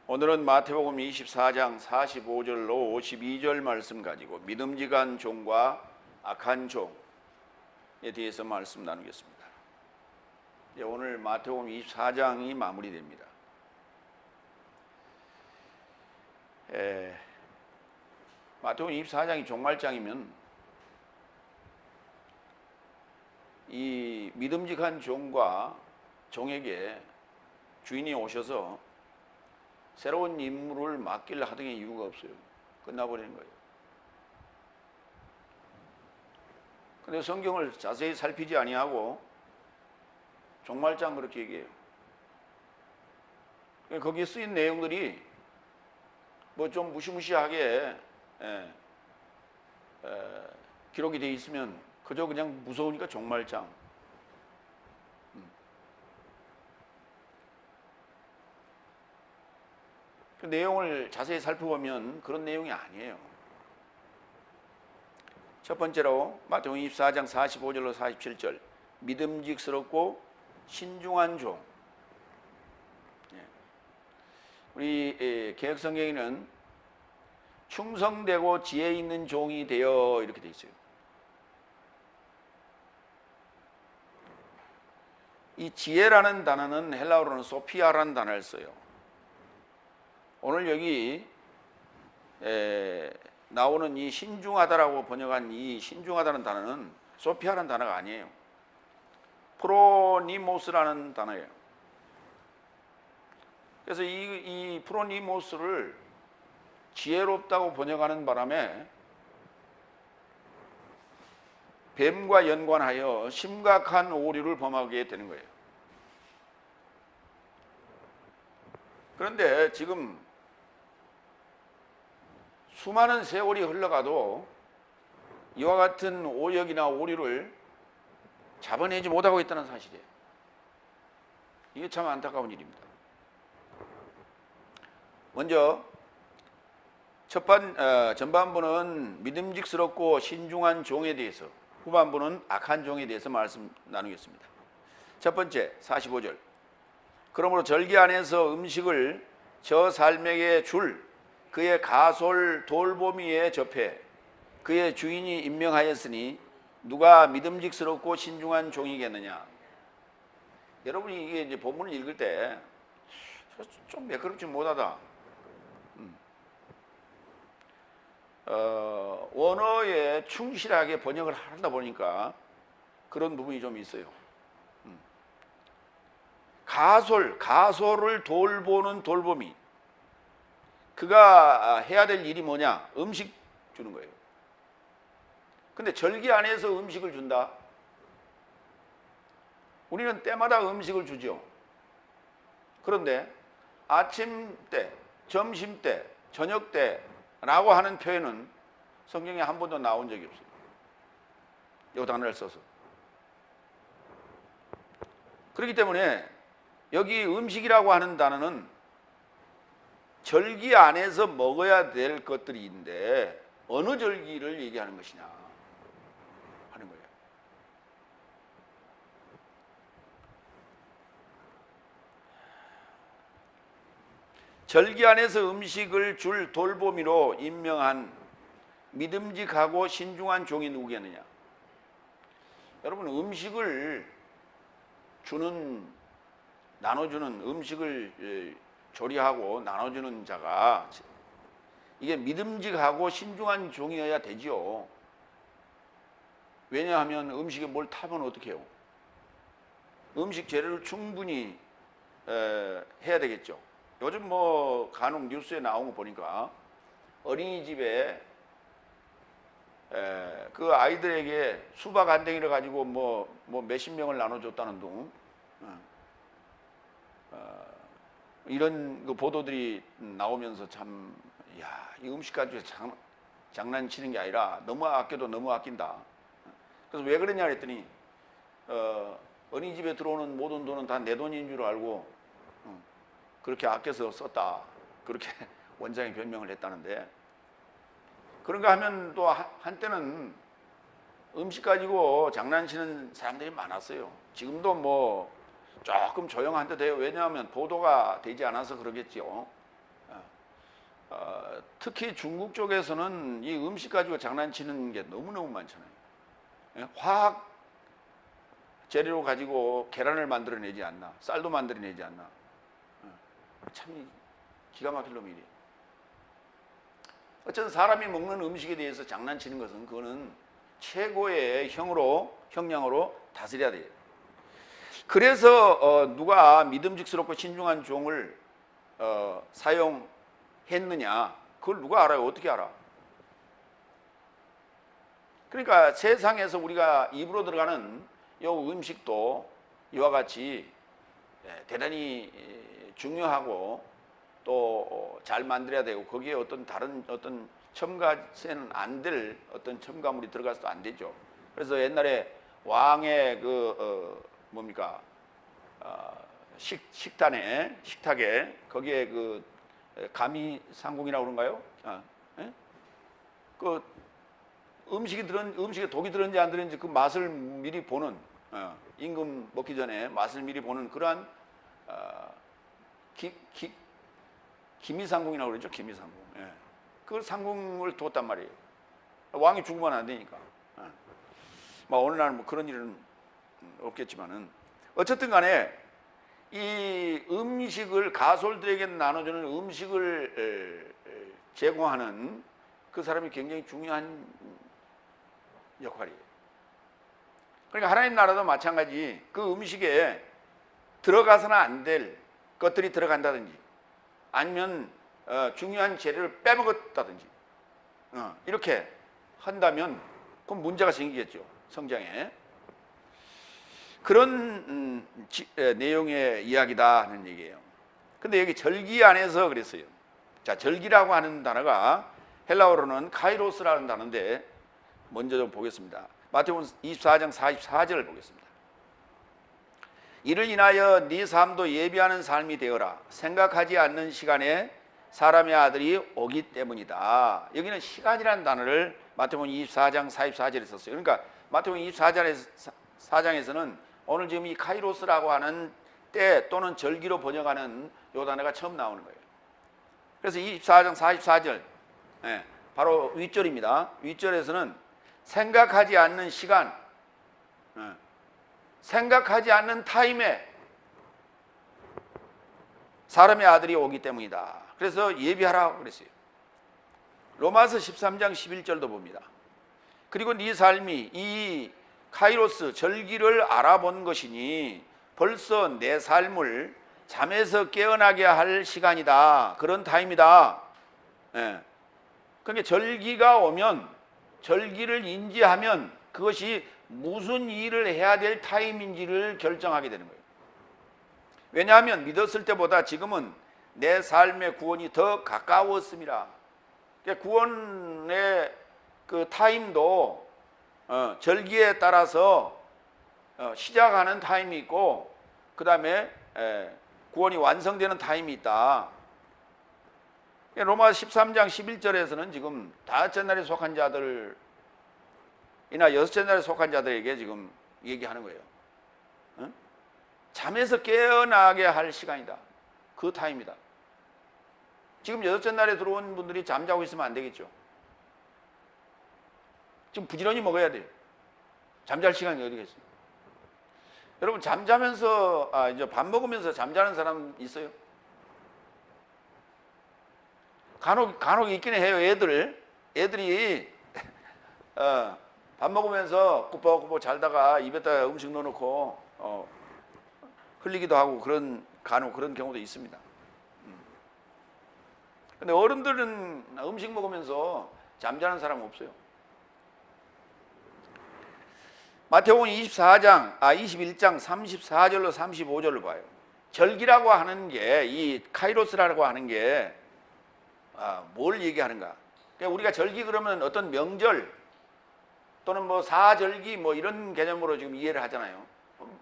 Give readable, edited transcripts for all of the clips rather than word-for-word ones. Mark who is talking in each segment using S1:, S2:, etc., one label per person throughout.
S1: 오늘은 마태복음 24장 45절로 52절 말씀 가지고 믿음직한 종과 악한 종에 대해서 말씀 나누겠습니다. 오늘 마태복음 24장이 마무리됩니다. 마태복음 24장이 종말장이면 이 믿음직한 종과 종에게 주인이 오셔서 새로운 임무를 맡길 하등의 이유가 없어요. 끝나버리는 거예요. 근데 성경을 자세히 살피지 아니하고 종말장 그렇게 얘기해요. 거기에 쓰인 내용들이 뭐 좀 무시무시하게 기록이 돼 있으면 그저 그냥 무서우니까 종말장. 그 내용을 자세히 살펴보면 그런 내용이 아니에요. 첫 번째로 마태복음 24장 45절로 47절 믿음직스럽고 신중한 종. 우리 개역성경에는 충성되고 지혜 있는 종이 되어 이렇게 돼 있어요. 이 지혜라는 단어는 헬라어로는 소피아라는 단어를 써요. 오늘 여기 나오는 이 신중하다라고 번역한 이 신중하다는 단어는 소피아라는 단어가 아니에요. 프로니모스라는 단어예요. 그래서 이 프로니모스를 지혜롭다고 번역하는 바람에 뱀과 연관하여 심각한 오류를 범하게 되는 거예요. 그런데 지금 수많은 세월이 흘러가도 이와 같은 오역이나 오류를 잡아내지 못하고 있다는 사실이에요. 이게 참 안타까운 일입니다. 먼저 전반부는 믿음직스럽고 신중한 종에 대해서, 후반부는 악한 종에 대해서 말씀 나누겠습니다. 첫 번째 45절 그러므로 절기 안에서 음식을 저 삶에게 줄 그의 가솔 돌보미에 접해 그의 주인이 임명하였으니 누가 믿음직스럽고 신중한 종이겠느냐. 여러분이 이게 이제 본문을 읽을 때 좀 매끄럽지 못하다. 원어에 충실하게 번역을 하다 보니까 그런 부분이 좀 있어요. 가솔을 돌보는 돌보미. 그가 해야 될 일이 뭐냐? 음식 주는 거예요. 근데 절기 안에서 음식을 준다? 우리는 때마다 음식을 주죠. 그런데 아침 때, 점심 때, 저녁 때라고 하는 표현은 성경에 한 번도 나온 적이 없어요. 이 단어를 써서. 그렇기 때문에 여기 음식이라고 하는 단어는 절기 안에서 먹어야 될 것들인데 어느 절기를 얘기하는 것이냐 하는 거예요. 절기 안에서 음식을 줄 돌보미로 임명한 믿음직하고 신중한 종이 누구겠느냐. 여러분, 음식을 나눠주는 음식을 조리하고 나눠주는 자가 이게 믿음직하고 신중한 종이어야 되지요. 왜냐하면 음식에 뭘 타면 어떻게 해요? 음식 재료를 충분히 해야 되겠죠. 요즘 뭐 간혹 뉴스에 나온 거 보니까 어린이집에 그 아이들에게 수박 한 댕이를 가지고 뭐 몇십 명을 나눠줬다는 둥 이런 그 보도들이 나오면서 참, 이 음식 가지고 장난치는 게 아니라 너무 아껴도 너무 아낀다. 그래서 왜 그러냐 그랬더니 어린이집에 들어오는 모든 돈은 다 내 돈인 줄 알고 그렇게 아껴서 썼다. 그렇게 원장이 변명을 했다는데, 그런가 하면 또 한때는 음식 가지고 장난치는 사람들이 많았어요. 지금도 뭐 조금 조용한 듯 해요. 왜냐하면 보도가 되지 않아서 그러겠죠. 특히 중국 쪽에서는 이 음식 가지고 장난치는 게 너무너무 많잖아요. 예? 화학 재료로 가지고 계란을 만들어내지 않나, 쌀도 만들어내지 않나. 참 기가 막힐 놈이래. 어쨌든 사람이 먹는 음식에 대해서 장난치는 것은 그거는 최고의 형량으로 다스려야 돼요. 그래서 누가 믿음직스럽고 신중한 종을 사용했느냐, 그걸 누가 알아요? 어떻게 알아? 그러니까 세상에서 우리가 입으로 들어가는 이 음식도 이와 같이 대단히 중요하고 또 잘 만들어야 되고, 거기에 다른 첨가세는 안 될 어떤 첨가물이 들어가서도 안 되죠. 그래서 옛날에 왕의 식탁에 거기에 가미상궁이라고 그런가요? 그 음식에 독이 들었는지 안 들었는지 그 맛을 미리 보는, 임금 먹기 전에 맛을 미리 보는 그러한 기미상궁이라고 그러죠. 기미상궁. 그 상궁을 뒀단 말이에요. 왕이 죽으면 안 되니까. 어느 날은 그런 일은 없겠지만은, 어쨌든 간에 이 음식을 가솔들에게 나눠주는 음식을 제공하는 그 사람이 굉장히 중요한 역할이에요. 그러니까 하나님 나라도 마찬가지, 그 음식에 들어가서는 안 될 것들이 들어간다든지, 아니면 중요한 재료를 빼먹었다든지, 이렇게 한다면 그럼 문제가 생기겠죠. 성장에. 그런 내용의 이야기다 하는 얘기예요. 근데 여기 절기 안에서 그랬어요. 자, 절기라고 하는 단어가 헬라어로는 카이로스라는 단어인데, 먼저 좀 보겠습니다. 마태복음 24장 44절을 보겠습니다. 이를 인하여 네 삶도 예비하는 삶이 되어라. 생각하지 않는 시간에 사람의 아들이 오기 때문이다. 여기는 시간이라는 단어를 마태복음 24장 44절에 썼어요. 그러니까 마태복음 24장에서는 오늘 지금 이 카이로스라고 하는 때 또는 절기로 번역하는 요 단어가 처음 나오는 거예요. 그래서 24장 44절, 바로 윗절입니다. 윗절에서는 생각하지 않는 시간, 생각하지 않는 타임에 사람의 아들이 오기 때문이다. 그래서 예비하라고 그랬어요. 로마서 13장 11절도 봅니다. 그리고 네 삶이 이 카이로스 절기를 알아본 것이니 벌써 내 삶을 잠에서 깨어나게 할 시간이다. 그런 타임이다. 그러니까 절기가 오면, 절기를 인지하면 그것이 무슨 일을 해야 될 타임인지를 결정하게 되는 거예요. 왜냐하면 믿었을 때보다 지금은 내 삶의 구원이 더 가까웠습니다. 그러니까 구원의 그 타임도 절기에 따라서 시작하는 타임이 있고, 그 다음에 구원이 완성되는 타임이 있다. 로마 13장 11절에서는 지금 다섯째 날에 속한 자들이나 여섯째 날에 속한 자들에게 지금 얘기하는 거예요. 잠에서 깨어나게 할 시간이다. 그 타임이다. 지금 여섯째 날에 들어온 분들이 잠자고 있으면 안 되겠죠. 지금 부지런히 먹어야 돼요. 잠잘 시간이 어디 겠어요? 여러분, 잠자면서 이제 밥 먹으면서 잠자는 사람 있어요? 간혹 있긴 해요. 애들이 밥 먹으면서 꾸벅꾸벅 잘다가 입에다 음식 넣어놓고 흘리기도 하고, 간혹 그런 경우도 있습니다. 근데 어른들은 음식 먹으면서 잠자는 사람은 없어요. 마태복음 21장 34절로 35절로 봐요. 절기라고 하는 게, 이 카이로스라고 하는 게 뭘 얘기하는가? 그러니까 우리가 절기 그러면 어떤 명절 또는 뭐 사절기 뭐 이런 개념으로 지금 이해를 하잖아요.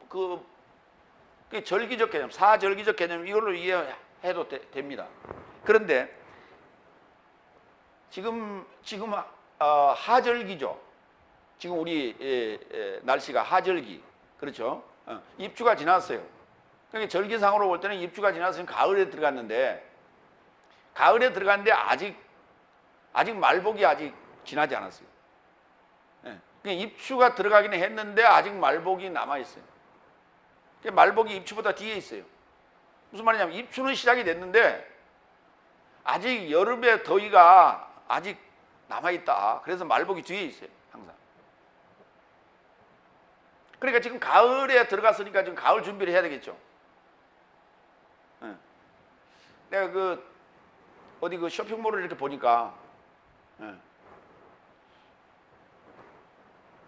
S1: 그 절기적 개념, 사절기적 개념, 이걸로 이해해도 됩니다. 그런데 지금 하절기죠. 지금 우리 날씨가 하절기, 그렇죠? 입주가 지났어요. 그러니까 절기상으로 볼 때는 입주가 지났으면 가을에 들어갔는데, 가을에 들어갔는데 아직 말복이 아직 지나지 않았어요. 예. 그러니까 입추가 들어가기는 했는데 아직 말복이 남아 있어요. 말복이 입추보다 뒤에 있어요. 무슨 말이냐면 입추는 시작이 됐는데 아직 여름의 더위가 아직 남아 있다. 그래서 말복이 뒤에 있어요. 항상. 그러니까 지금 가을에 들어갔으니까 지금 가을 준비를 해야 되겠죠. 예. 내가 어디 쇼핑몰을 이렇게 보니까 예.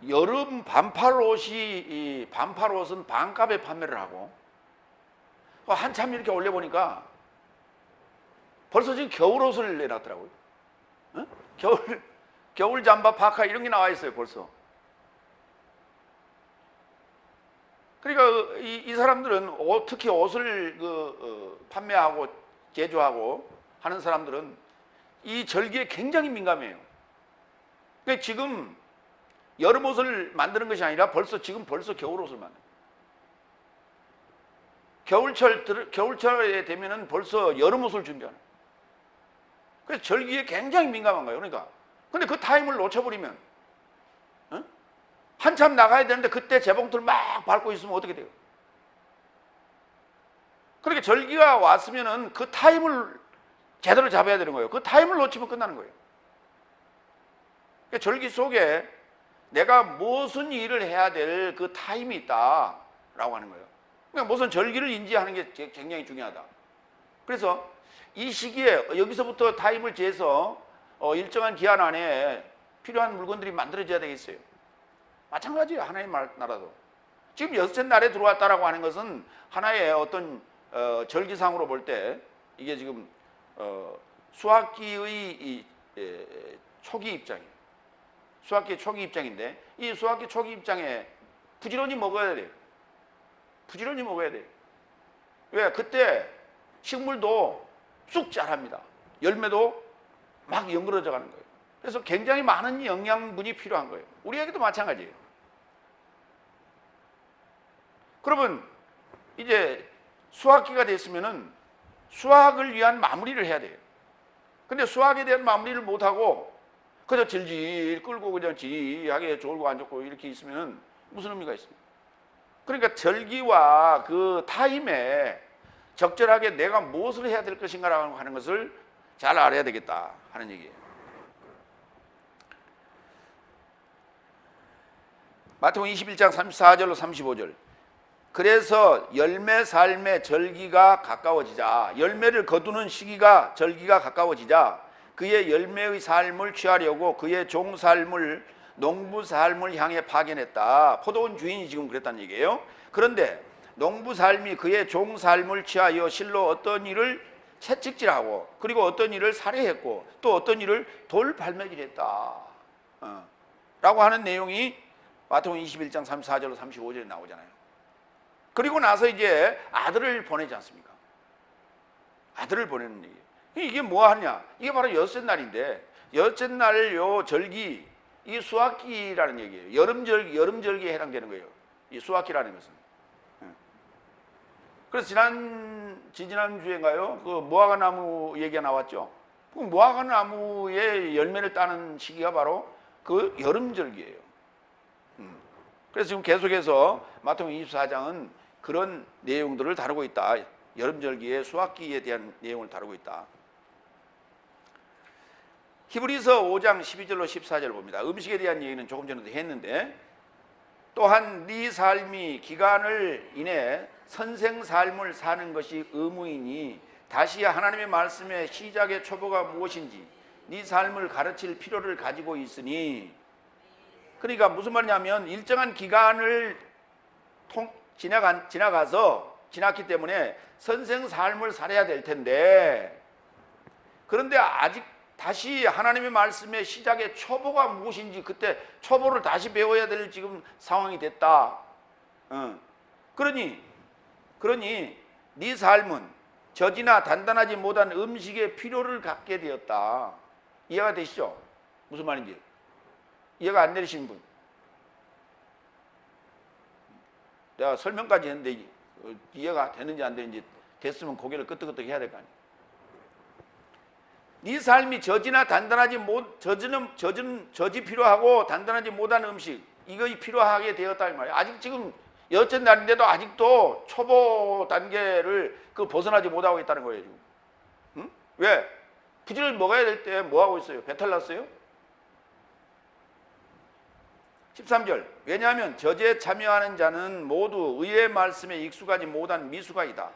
S1: 여름 반팔옷이 반팔옷은 반값에 판매를 하고 한참 이렇게 올려보니까 벌써 지금 겨울옷을 내놨더라고요. 어? 겨울 잠바 파카 이런 게 나와 있어요. 벌써. 그러니까 이 사람들은 특히 옷을 판매하고 제조하고 하는 사람들은 이 절기에 굉장히 민감해요. 그러니까 지금 여름 옷을 만드는 것이 아니라 벌써 겨울 옷을 만들어요. 겨울철에 되면은 벌써 여름 옷을 준비하는. 그래서 절기에 굉장히 민감한 거예요. 그러니까. 근데 그 타임을 놓쳐버리면, 한참 나가야 되는데 그때 재봉틀 막 밟고 있으면 어떻게 돼요? 그러니까 절기가 왔으면은 그 타임을 제대로 잡아야 되는 거예요. 그 타임을 놓치면 끝나는 거예요. 그러니까 절기 속에 내가 무슨 일을 해야 될 그 타임이 있다라고 하는 거예요. 그러니까 무슨 절기를 인지하는 게 굉장히 중요하다. 그래서 이 시기에 여기서부터 타임을 재서 일정한 기한 안에 필요한 물건들이 만들어져야 되겠어요. 마찬가지예요. 하나님 나라도. 지금 여섯째 날에 들어왔다라고 하는 것은 하나의 어떤 절기상으로 볼 때 이게 지금 수학기의 초기 입장이에요. 수학기 초기 입장인데 이 수학기 초기 입장에 부지런히 먹어야 돼요. 부지런히 먹어야 돼요. 왜? 그때 식물도 쑥 자랍니다. 열매도 막 연그러져 가는 거예요. 그래서 굉장히 많은 영양분이 필요한 거예요. 우리에게도 마찬가지예요. 그러면 이제 수학기가 됐으면은 수학을 위한 마무리를 해야 돼요. 근데 수학에 대한 마무리를 못하고 그저 질질 끌고 그냥 지리하게 졸고 안 좋고 이렇게 있으면 무슨 의미가 있습니까? 그러니까 절기와 그 타임에 적절하게 내가 무엇을 해야 될 것인가라고 하는 것을 잘 알아야 되겠다 하는 얘기예요. 마태복음 21장 34절로 35절. 그래서 열매 삶의 절기가 가까워지자, 열매를 거두는 시기가 절기가 가까워지자 그의 열매의 삶을 취하려고 그의 종 삶을 농부 삶을 향해 파견했다. 포도원 주인이 지금 그랬다는 얘기예요. 그런데 농부 삶이 그의 종 삶을 취하여 실로 어떤 일을 채찍질하고 그리고 어떤 일을 살해했고 또 어떤 일을 돌발매질했다 라고 하는 내용이 마태복음 21장 34절로 35절에 나오잖아요. 그리고 나서 이제 아들을 보내지 않습니까? 아들을 보내는 얘기예요. 이게 뭐 하냐? 이게 바로 여섯째 날인데 여섯째 날 요 절기 이 수학기라는 얘기예요. 여름절기에 해당되는 거예요. 이 수학기라는 것은. 그래서 지난주에인가요? 그 무화과 나무 얘기가 나왔죠. 그 무화과 나무의 열매를 따는 시기가 바로 그 여름절기예요. 그래서 지금 계속해서 마태복음 24장은 그런 내용들을 다루고 있다. 여름절기의 수학기에 대한 내용을 다루고 있다. 히브리서 5장 12절로 14절 봅니다. 음식에 대한 얘기는 조금 전에도 했는데 또한 네 삶이 기간을 인해 선생 삶을 사는 것이 의무이니 다시 하나님의 말씀의 시작의 초보가 무엇인지 네 삶을 가르칠 필요를 가지고 있으니 그러니까 무슨 말이냐면 일정한 기간을 지나갔기 때문에 선생 삶을 살아야 될 텐데 그런데 아직 다시 하나님의 말씀의 시작의 초보가 무엇인지 그때 초보를 다시 배워야 될 지금 상황이 됐다. 그러니 네 삶은 젖이나 단단하지 못한 음식의 필요를 갖게 되었다. 이해가 되시죠? 무슨 말인지 이해가 안 되시는 분? 내가 설명까지 했는데 이해가 되는지 안 되는지 됐으면 고개를 끄덕끄덕 해야 될 거 아니에요. 네 삶이 저지나 단단하지 못 저지 필요하고 단단하지 못한 음식 이것이 필요하게 되었다 이 말이에요. 아직 지금 여째 날인데도 아직도 초보 단계를 벗어나지 못하고 있다는 거예요 지금. 응? 왜? 부지런히 먹어야 될 때 뭐 하고 있어요? 배탈 났어요? 13절 왜냐하면 저지에 참여하는 자는 모두 의의 말씀에 익숙하지 못한 미숙아이다.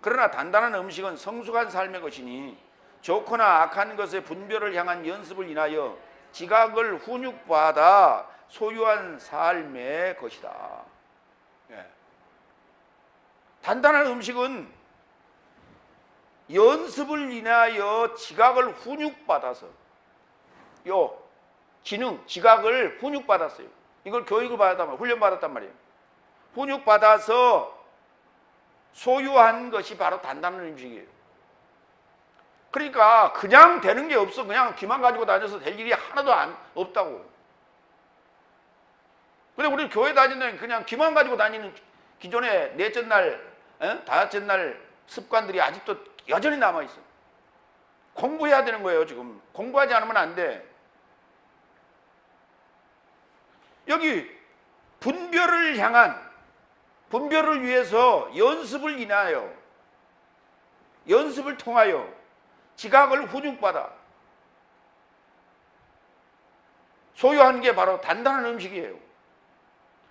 S1: 그러나 단단한 음식은 성숙한 삶의 것이니 좋거나 악한 것의 분별을 향한 연습을 인하여 지각을 훈육받아 소유한 삶의 것이다. 예. 단단한 음식은 연습을 인하여 지각을 훈육받아서 지각을 훈육받았어요. 이걸 교육을 받았단 말이에요. 훈련받았단 말이에요. 훈육받아서 소유한 것이 바로 단단한 음식이에요. 그러니까 그냥 되는 게 없어. 그냥 귀만 가지고 다녀서 될 일이 하나도 없다고. 근데 우리 교회 다니는 그냥 귀만 가지고 다니는 기존의 넷째 날, 다섯째 날 습관들이 아직도 여전히 남아있어. 공부해야 되는 거예요 지금. 공부하지 않으면 안 돼. 여기 분별을 위해서 연습을 통하여 지각을 훈육받아 소유한 게 바로 단단한 음식이에요.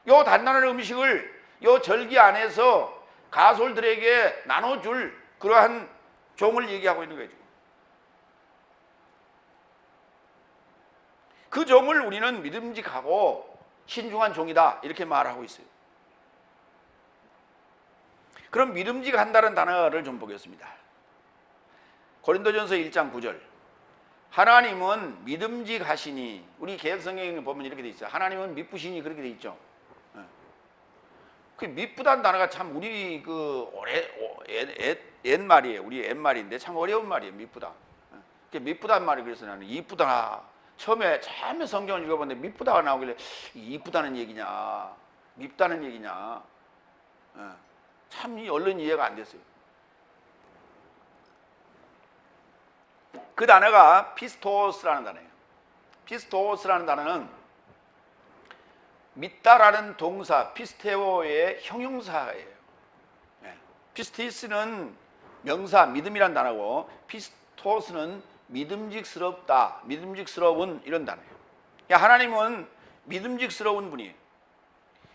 S1: 요 단단한 음식을 요 절기 안에서 가솔들에게 나눠줄 그러한 종을 얘기하고 있는 거죠. 그 종을 우리는 믿음직하고 신중한 종이다 이렇게 말하고 있어요. 그럼 믿음직한다는 단어를 좀 보겠습니다. 고린도전서 1장 9절 하나님은 믿음직하시니 우리 개혁성경에 보면 이렇게 돼 있어요. 하나님은 미쁘시니 그렇게 돼 있죠. 그 미쁘다는 단어가 참 우리 옛말이에요. 우리 옛말인데 참 어려운 말이에요. 미쁘다. 미쁘다는 말이 그래서 나는 이쁘다. 처음에 성경을 읽어봤는데 미쁘다가 나오길래 이쁘다는 얘기냐 밉다는 얘기냐 참 얼른 이해가 안 됐어요. 그 단어가 피스토스라는 단어예요. 피스토스라는 단어는 믿다라는 동사 피스테오의 형용사예요. 피스티스는 명사 믿음이란 단어고 피스토스는 믿음직스럽다, 믿음직스러운 이런 단어예요. 하나님은 믿음직스러운 분이에요.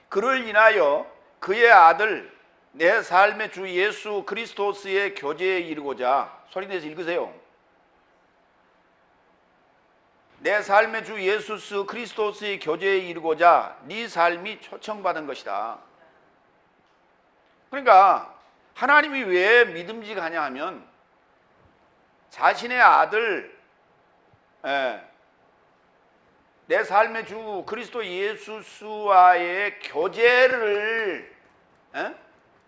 S1: 그를 인하여 그의 아들 내 삶의 주 예수 그리스도스의 교제에 이르고자 소리내서 읽으세요. 내 삶의 주 예수 그리스도스의 교제에 이르고자 네 삶이 초청받은 것이다. 그러니까 하나님이 왜 믿음직하냐 하면 자신의 아들 내 삶의 주 그리스도 예수와의 교제를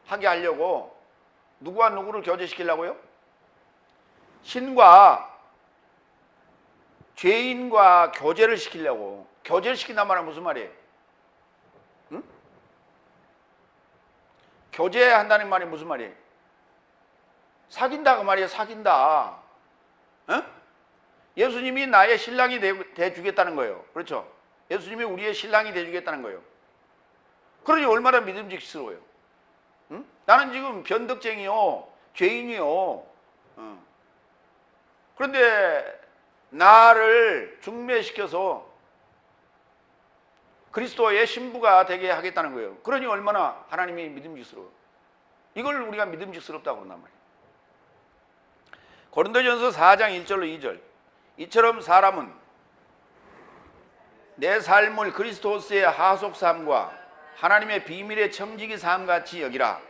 S1: 하게 하려고 누구와 누구를 교제시키려고요? 신과 죄인과 교제를 시키려고. 교제를 시킨단 말은 무슨 말이에요? 응? 교제한다는 말이 무슨 말이에요? 사귄다 그 말이에요. 사귄다. 예수님이 나의 신랑이 돼주겠다는 거예요. 그렇죠? 예수님이 우리의 신랑이 돼주겠다는 거예요. 그러니 얼마나 믿음직스러워요. 응? 나는 지금 변덕쟁이요, 죄인이요. 그런데 나를 중매시켜서 그리스도의 신부가 되게 하겠다는 거예요. 그러니 얼마나 하나님이 믿음직스러워요. 이걸 우리가 믿음직스럽다고 그런단 말이에요. 고린도전서 4장 1절로 2절 이처럼 사람은 내 삶을 그리스도스의 하속삶과 하나님의 비밀의 청지기 삶같이 여기라.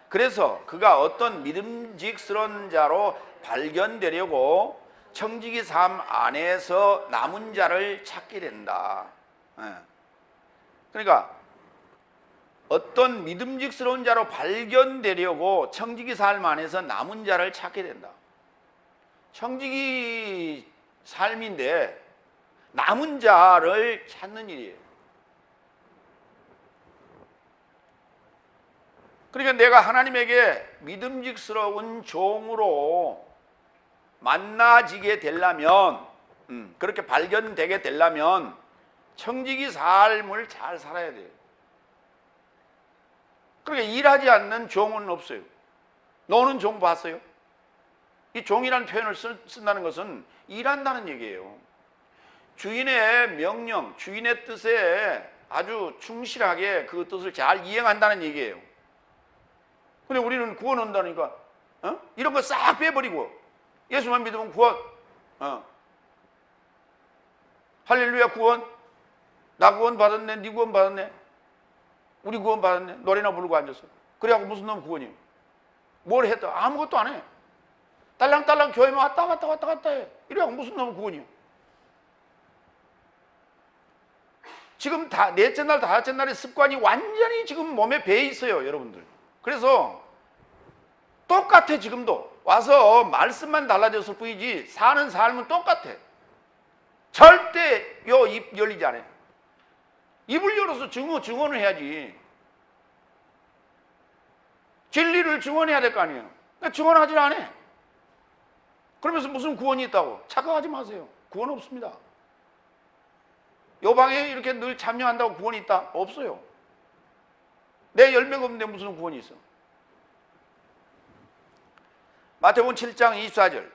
S1: 그래서 그가 어떤 믿음직스러운 자로 발견되려고 청지기 삶 안에서 남은 자를 찾게 된다. 그러니까 어떤 믿음직스러운 자로 발견되려고 청지기 삶 안에서 남은 자를 찾게 된다. 청지기 삶인데 남은 자를 찾는 일이에요. 그러니까 내가 하나님에게 믿음직스러운 종으로 만나지게 되려면, 그렇게 발견되게 되려면 청지기 삶을 잘 살아야 돼요. 그러니까 일하지 않는 종은 없어요. 너는 종 봤어요? 이 종이라는 표현을 쓴다는 것은 일한다는 얘기예요. 주인의 명령, 주인의 뜻에 아주 충실하게 그 뜻을 잘 이행한다는 얘기예요. 근데 우리는 구원 온다니까 이런 거 싹 빼버리고 예수만 믿으면 구원, 할렐루야 구원, 나 구원 받았네, 네 구원 받았네, 우리 구원 받았네, 노래나 부르고 앉았어. 그래갖고 무슨 놈 구원이에요? 뭘 했다? 아무것도 안 해. 딸랑딸랑 교회만 왔다 갔다 해. 이래갖고 무슨 놈 구원이에요? 지금 넷째 날, 다섯째 날의 습관이 완전히 지금 몸에 배어 있어요, 여러분들. 그래서 똑같아. 지금도 와서 말씀만 달라졌을 뿐이지 사는 삶은 똑같아. 절대 입 열리지 않아요. 입을 열어서 증언을 해야지. 진리를 증언해야 될 거 아니에요. 그러니까 증언하지 않아. 그러면서 무슨 구원이 있다고 착각하지 마세요. 구원 없습니다. 요방에 이렇게 늘 참여한다고 구원이 있다? 없어요. 내 열매가 없는데 무슨 구원이 있어? 마태복음 7장 24절.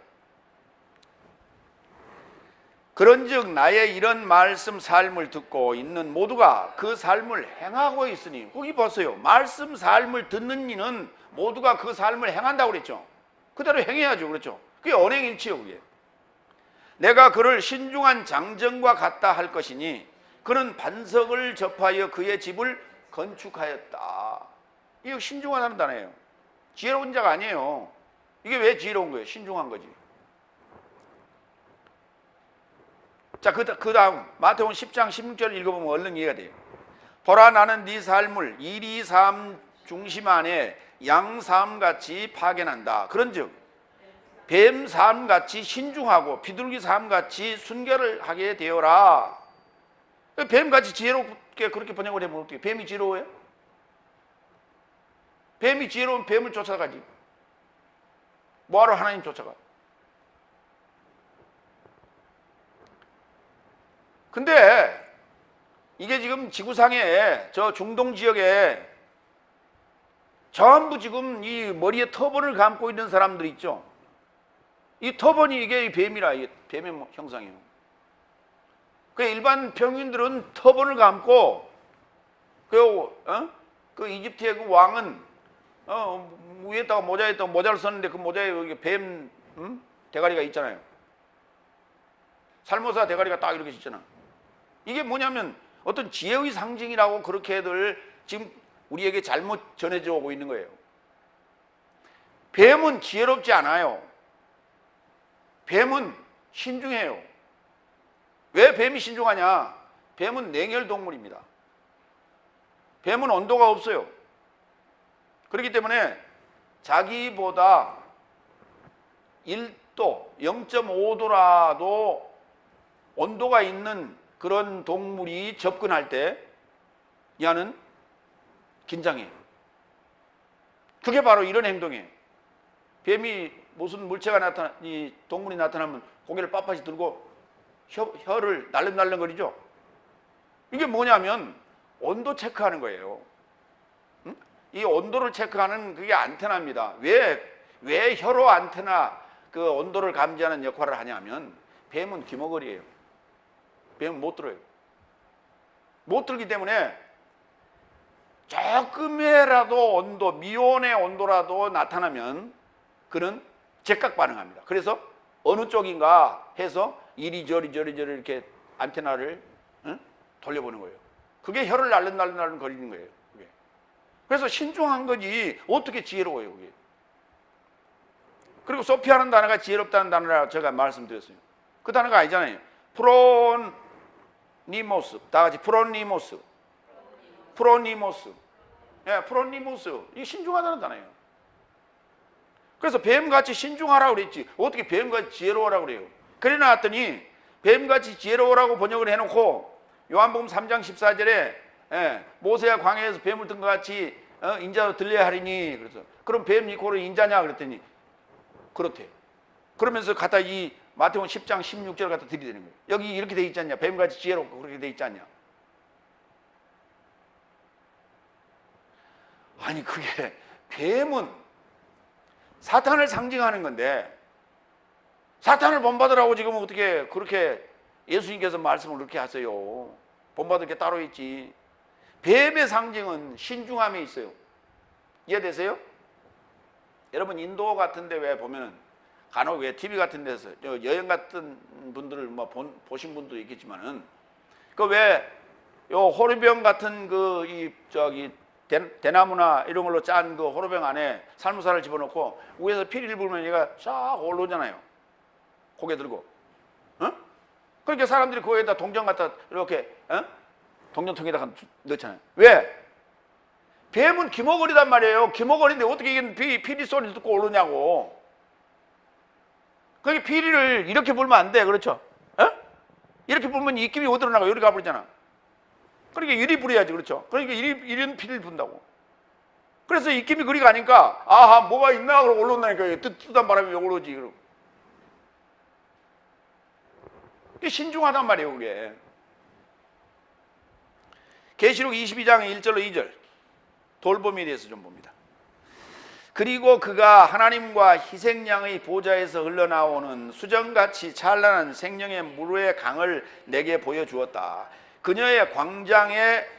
S1: 그런즉 나의 이런 말씀 삶을 듣고 있는 모두가 그 삶을 행하고 있으니, 거기 보세요. 말씀 삶을 듣는 이는 모두가 그 삶을 행한다고 그랬죠. 그대로 행해야죠. 그렇죠. 그게 언행일치요. 그게. 내가 그를 신중한 장정과 같다 할 것이니 그는 반석을 접하여 그의 집을 건축하였다. 이거 신중하다는 단어예요. 지혜로운 자가 아니에요. 이게 왜 지혜로운 거예요? 신중한 거지. 자, 그 다음 마태복음 10장 16절 읽어보면 얼른 이해가 돼요. 보라, 나는 네 삶을 이리 삶 중심 안에 양 삶같이 파견한다. 그런즉 뱀 삶같이 신중하고 비둘기 삶같이 순결을 하게 되어라. 뱀같이 지혜롭게 그렇게 번역을 해보면 어떻게? 뱀이 지혜로워요? 뱀이 지혜로운 뱀을 쫓아가지. 뭐하러 하나님 쫓아가? 근데 이게 지금 지구상에 저 중동 지역에 전부 지금 이 머리에 터번을 감고 있는 사람들 있죠. 이 터번이 이게 뱀이라, 이게 뱀의 형상이에요. 그 일반 평민들은 터번을 감고 그 이집트의 그 왕은 위에다가 모자에다가 모자를 썼는데 그 모자에 여기 뱀 대가리가 있잖아요. 살모사 대가리가 딱 이렇게 있잖아. 이게 뭐냐면 어떤 지혜의 상징이라고 그렇게들 지금 우리에게 잘못 전해져 오고 있는 거예요. 뱀은 지혜롭지 않아요. 뱀은 신중해요. 왜 뱀이 신중하냐? 뱀은 냉혈 동물입니다. 뱀은 온도가 없어요. 그렇기 때문에 자기보다 1도, 0.5도라도 온도가 있는 그런 동물이 접근할 때 얘는 긴장해요. 그게 바로 이런 행동이에요. 뱀이 무슨 물체가 이 동물이 나타나면 고개를 빳빳이 들고 혀를 날름날름거리죠. 이게 뭐냐면 온도 체크하는 거예요. 이 온도를 체크하는 그게 안테나입니다. 왜 혀로 안테나 그 온도를 감지하는 역할을 하냐면 뱀은 귀머거리예요. 뱀은 못 들어요. 못 들기 때문에 조금이라도 온도, 미온의 온도라도 나타나면 그는 즉각 반응합니다. 그래서 어느 쪽인가 해서 이리저리 이렇게 안테나를 돌려보는 거예요. 그게 혀를 날름날름 거리는 거예요. 그게. 그래서 신중한 거지 어떻게 지혜로워요. 그게. 그리고 소피아는 단어가 지혜롭다는 단어라 제가 말씀드렸어요. 그 단어가 아니잖아요. 프로니모스, 다 같이 프로니모스. 예, 프로니모스. 이게 신중하다는 단어예요. 그래서 뱀같이 신중하라고 그랬지. 어떻게 뱀같이 지혜로워라고 그래요? 그래 나왔더니 뱀같이 지혜로워라고 번역을 해놓고 요한복음 3장 14절에 모세가 광야에서 뱀을 든 것 같이 인자로 들려야 하리니, 그래서 그럼 뱀 이코는 인자냐 그랬더니 그렇대. 그러면서 갖다 이 마태복음 10장 16절 갖다 들이대는 거예요. 여기 이렇게 돼 있지 않냐? 뱀같이 지혜롭고 그렇게 돼 있지 않냐? 아니 그게 뱀은 사탄을 상징하는 건데 사탄을 본받으라고 지금 어떻게 그렇게 예수님께서 말씀을 그렇게 하세요? 본받을 게 따로 있지. 뱀의 상징은 신중함에 있어요. 이해되세요? 여러분 인도 같은 데 왜 보면은 간혹 왜 TV 같은 데서 여행 같은 분들을 뭐 보신 분도 있겠지만은 그 왜 요 호르병 같은 그 이 저기 대나무나 이런 걸로 짠 그 호르병 안에 살무사를 집어넣고 위에서 피리를 불면 얘가 싹 올라오잖아요. 고개 들고. 어? 그러니까 사람들이 거기에다 동전 갖다 이렇게 동전통에다가 넣잖아요. 왜? 뱀은 기모거리단 말이에요. 기모거리인데 어떻게 이게 피리 소리 듣고 오르냐고. 그게 피리를 이렇게 불면 안 돼. 그렇죠? 이렇게 불면 입김이 어디로 나가? 여기 가버리잖아. 그러니까 이리 불어야지. 그렇죠? 그러니까 이런 피리를 분다고. 그래서 입김이 그리 가니까 아하 뭐가 있나? 그러고 올라온다니까. 뜨뜻한 바람이 오르지. 그러고. 이게 신중하단 말이에요. 그게. 계시록 22장 1절로 2절 돌봄에 대해서 좀 봅니다. 그리고 그가 하나님과 희생양의 보좌에서 흘러나오는 수정같이 찬란한 생명의 물의 강을 내게 보여주었다. 그녀의 광장의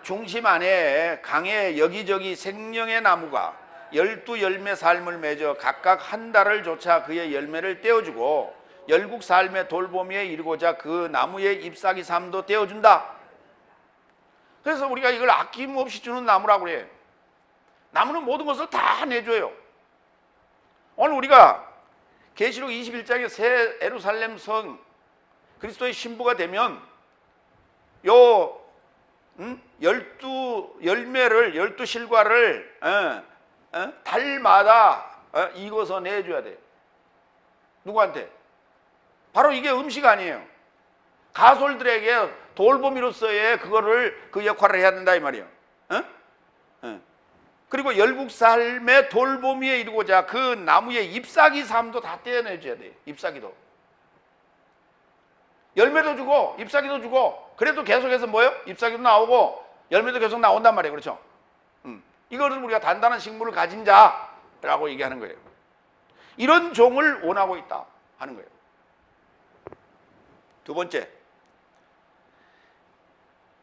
S1: 중심 안에 강에 여기저기 생명의 나무가 12열매 삶을 맺어 각각 한 달을 조차 그의 열매를 떼어주고 열국 삶의 돌보미에 이르고자 그 나무의 잎사귀 삶도 떼어준다. 그래서 우리가 이걸 아낌없이 주는 나무라고 그래요. 나무는 모든 것을 다 내줘요. 오늘 우리가 계시록 21장의 새 예루살렘 성 그리스도의 신부가 되면 요 12열매를 12실과를 달마다 익어서 내줘야 돼요. 누구한테? 바로 이게 음식 아니에요. 가솔들에게 돌보미로서의 그거를 그 역할을 해야 된다 이 말이에요. 그리고 열국 삶의 돌보미에 이르고자 그 나무의 잎사귀 삶도 다 떼어내줘야 돼요. 잎사귀도. 열매도 주고 잎사귀도 주고 그래도 계속해서 뭐예요? 잎사귀도 나오고 열매도 계속 나온단 말이에요. 그렇죠? 이거를 우리가 단단한 식물을 가진 자라고 얘기하는 거예요. 이런 종을 원하고 있다 하는 거예요. 두 번째,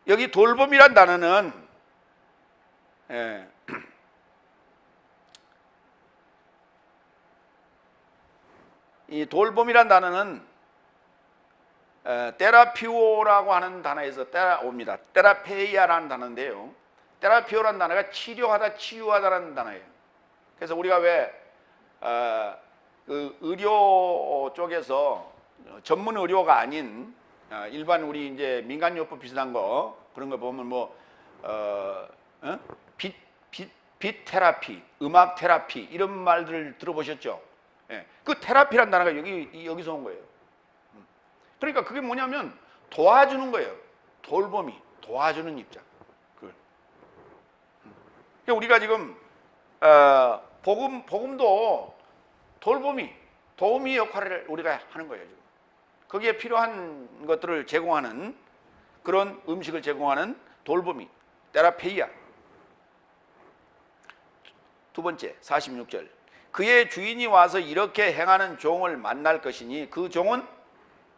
S1: 여기 돌봄이란 단어는 이 돌봄이란 단어는 테라피오라고 하는 단어에서 옵니다. 테라페이아라는 단어인데요. 테라피오라는 단어가 치료하다, 치유하다라는 단어예요. 그래서 우리가 왜 그 의료 쪽에서 전문 의료가 아닌 일반 우리 이제 민간요법 비슷한 거 그런 거 보면 뭐 빛 테라피, 음악 테라피 이런 말들 들어보셨죠? 예. 그 테라피란 단어가 여기서 온 거예요. 그러니까 그게 뭐냐면 도와주는 거예요. 돌봄이 도와주는 입장. 그러니까 우리가 지금 복음도 도우미 역할을 우리가 하는 거예요. 지금. 거기에 필요한 것들을 제공하는 그런 음식을 제공하는 돌봄이 테라페이아. 두 번째 46절 그의 주인이 와서 이렇게 행하는 종을 만날 것이니 그 종은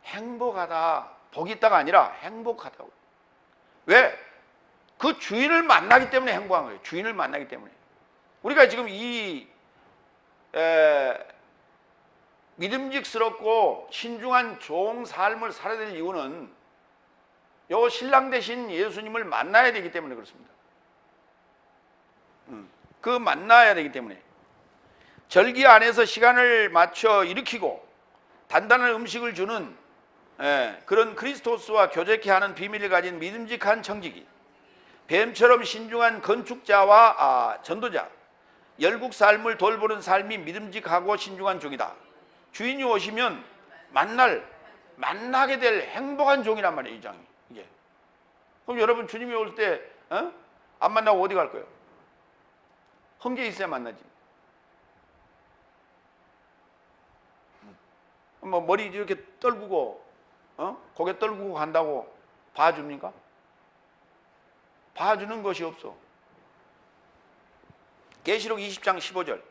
S1: 행복하다. 복이 있다가 아니라 행복하다고. 왜? 그 주인을 만나기 때문에 행복한 거예요. 주인을 만나기 때문에. 우리가 지금 이 믿음직스럽고 신중한 종 삶을 살아야 될 이유는 요 신랑 대신 예수님을 만나야 되기 때문에 그렇습니다. 그 만나야 되기 때문에 절기 안에서 시간을 맞춰 일으키고 단단한 음식을 주는 그런 그리스도스와 교제케 하는 비밀을 가진 믿음직한 청지기, 뱀처럼 신중한 건축자와 전도자, 열국 삶을 돌보는 삶이 믿음직하고 신중한 종이다. 주인이 오시면 만나게 될 행복한 종이란 말이에요. 이 장이 이게. 그럼 여러분 주님이 올 때 안 만나고 어디 갈 거예요? 험계 있어야 만나지. 뭐 머리 이렇게 떨구고 고개 떨구고 간다고 봐줍니까? 봐주는 것이 없어. 계시록 20장 15절.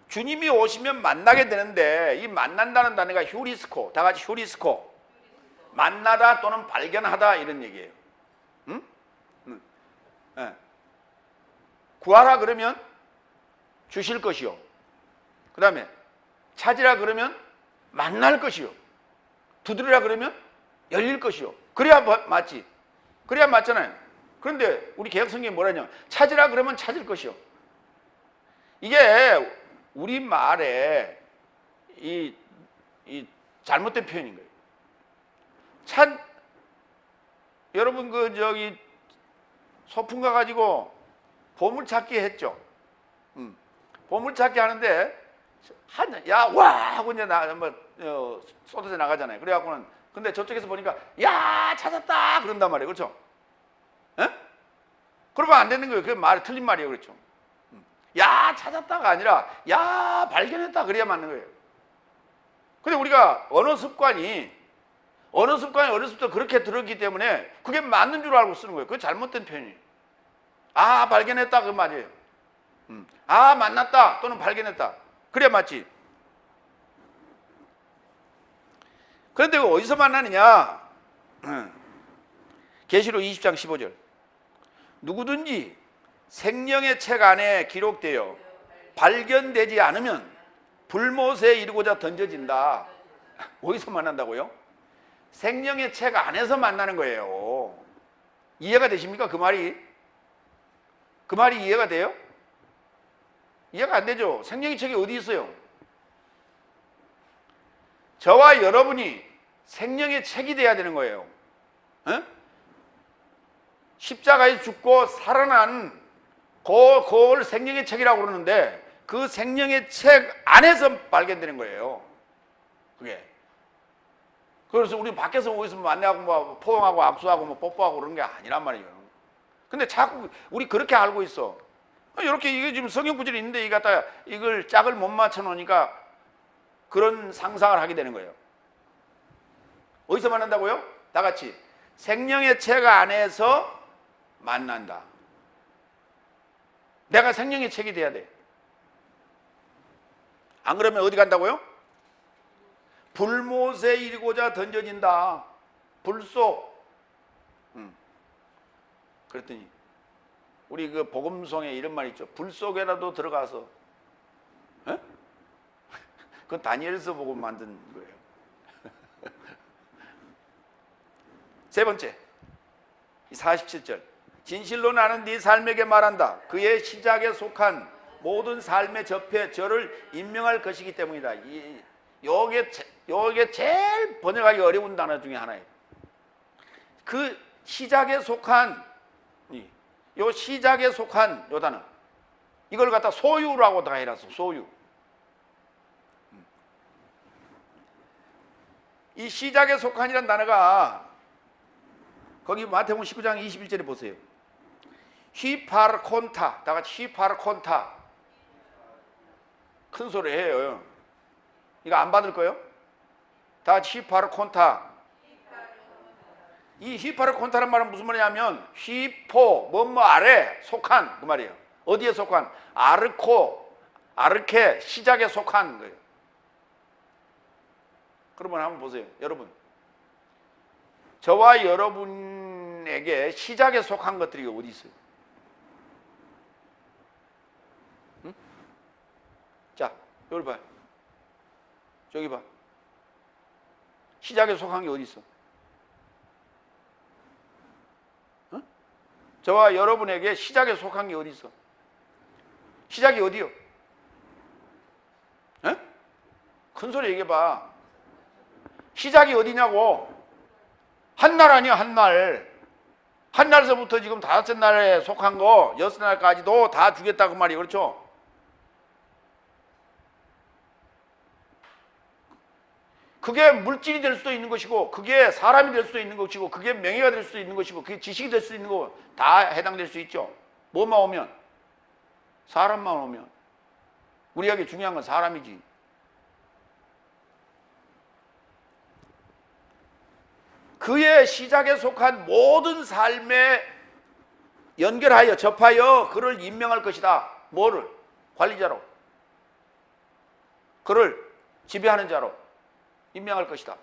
S1: 주님이 오시면 만나게 되는데 이 만난다는 단어가 휴리스코, 다 같이 휴리스코. 만나다 또는 발견하다 이런 얘기예요. 응? 네. 구하라 그러면 주실 것이요. 그 다음에 찾으라 그러면 만날 것이요. 두드리라 그러면 열릴 것이요. 그래야 맞지. 그래야 맞잖아요. 그런데 우리 개혁성경이 뭐라냐? 찾으라 그러면 찾을 것이요. 이게 우리 말에 이 잘못된 표현인 거예요. 여러분 소풍 가가지고 보물찾기 했죠. 보물찾기 하는데 와 하고 이제 쏟아져 나가잖아요. 그래갖고는 근데 저쪽에서 보니까 야 찾았다 그런단 말이에요. 그렇죠? 에? 그러면 안 되는 거예요. 그게 말이 틀린 말이에요. 그렇죠? 야 찾았다가 아니라 야 발견했다 그래야 맞는 거예요. 근데 우리가 언어 습관이 어렸을 때부터 그렇게 들었기 때문에 그게 맞는 줄 알고 쓰는 거예요. 그게 잘못된 표현이에요. 아 발견했다 그 말이에요. 아 만났다 또는 발견했다 그래야 맞지. 그런데 어디서 만나느냐? 계시록 20장 15절. 누구든지 생명의 책 안에 기록되어 발견되지 않으면 불못에 이르고자 던져진다. 어디서 만난다고요? 생명의 책 안에서 만나는 거예요. 이해가 되십니까? 그 말이 이해가 돼요? 이해가 안 되죠? 생명의 책이 어디 있어요? 저와 여러분이 생명의 책이 돼야 되는 거예요. 에? 십자가에 죽고 살아난 그걸 생명의 책이라고 그러는데 그 생명의 책 안에서 발견되는 거예요. 그게. 그래서 우리 밖에서 오고 있으면 만나고 뭐 포옹하고 악수하고 뭐 뽀뽀하고 그런 게 아니란 말이에요. 근데 자꾸 우리 그렇게 알고 있어. 이렇게 이게 지금 성경 구절이 있는데 이걸 짝을 못 맞춰 놓으니까 그런 상상을 하게 되는 거예요. 어디서 만난다고요? 다 같이 생명의 책 안에서 만난다. 내가 생명의 책이 돼야 돼. 안 그러면 어디 간다고요? 불못에 이르고자 던져진다. 불속. 그랬더니 우리 그 복음송에 이런 말 있죠. 불속에라도 들어가서. 에? 그건 다니엘서 보고 만든 거예요. 세 번째 47절. 진실로 나는 네 삶에게 말한다. 그의 시작에 속한 모든 삶의 접해 저를 임명할 것이기 때문이다. 요게 제일 번역하기 어려운 단어 중에 하나예요. 그 시작에 속한 요 시작에 속한 요 단어 이걸 갖다 소유라고 다 해놨어. 소유. 이 시작에 속한이라는 단어가 거기 마태복음 19장 21절에 보세요. 히파르콘타, 다 같이 히파르콘타. 큰 소리 해요. 이거 안 받을 거예요? 다 같이 히파르콘타. 이 히파르콘타란 말은 무슨 말이냐면 히포, 뭐뭐 아래 속한 그 말이에요. 어디에 속한? 아르코, 아르케, 시작에 속한 거예요. 그러면 한번 보세요. 여러분, 저와 여러분에게 시작에 속한 것들이 어디 있어요? 응? 자, 여기 봐요. 저기 봐. 시작에 속한 게 어디 있어? 응? 저와 여러분에게 시작에 속한 게 어디 있어? 시작이 어디요? 응? 큰 소리 얘기해봐. 시작이 어디냐고. 한 날 아니야, 한 날. 한 날서부터 지금 5날에 속한 거 6날까지도 다 주겠다고 말이에요. 그렇죠? 그게 물질이 될 수도 있는 것이고 그게 사람이 될 수도 있는 것이고 그게 명예가 될 수도 있는 것이고 그게 지식이 될 수도 있는 거 다 해당될 수 있죠. 뭐만 오면? 사람만 오면. 우리에게 중요한 건 사람이지. 그의 시작에 속한 모든 삶에 연결하여 접하여 그를 임명할 것이다. 뭐를? 관리자로, 그를 지배하는 자로 임명할 것이다.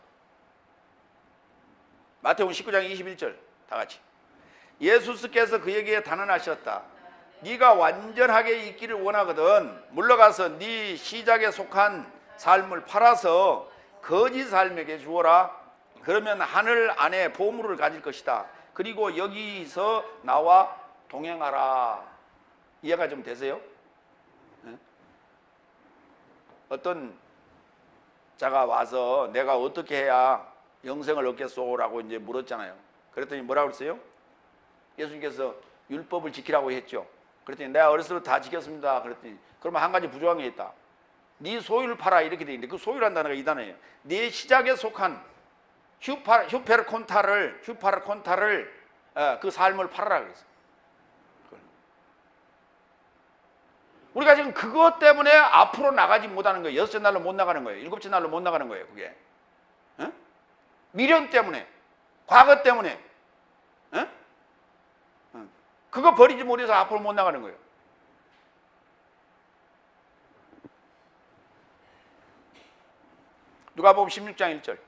S1: 마태복음 19장 21절 다 같이. 예수께서 그에게 단언하셨다. 네가 완전하게 있기를 원하거든 물러가서 네 시작에 속한 삶을 팔아서 거지 삶에게 주어라. 그러면 하늘 안에 보물을 가질 것이다. 그리고 여기서 나와 동행하라. 이해가 좀 되세요? 네? 어떤 자가 와서 내가 어떻게 해야 영생을 얻겠소라고 이제 물었잖아요. 그랬더니 뭐라고 그랬어요? 예수님께서 율법을 지키라고 했죠. 그랬더니 내가 어렸을 때 다 지켰습니다. 그랬더니 그러면 한 가지 부족한 게 있다. 네 소유를 팔아 이렇게 돼 있는데 그 소유란 단어가 이 단어예요. 네 시작에 속한 휴페르콘타를 그 삶을 팔아라 그랬어요. 우리가 지금 그것 때문에 앞으로 나가지 못하는 거예요. 6째 날로 못 나가는 거예요. 7째 날로 못 나가는 거예요. 그게 미련 때문에, 과거 때문에 그거 버리지 못해서 앞으로 못 나가는 거예요. 누가복음 16장 1절.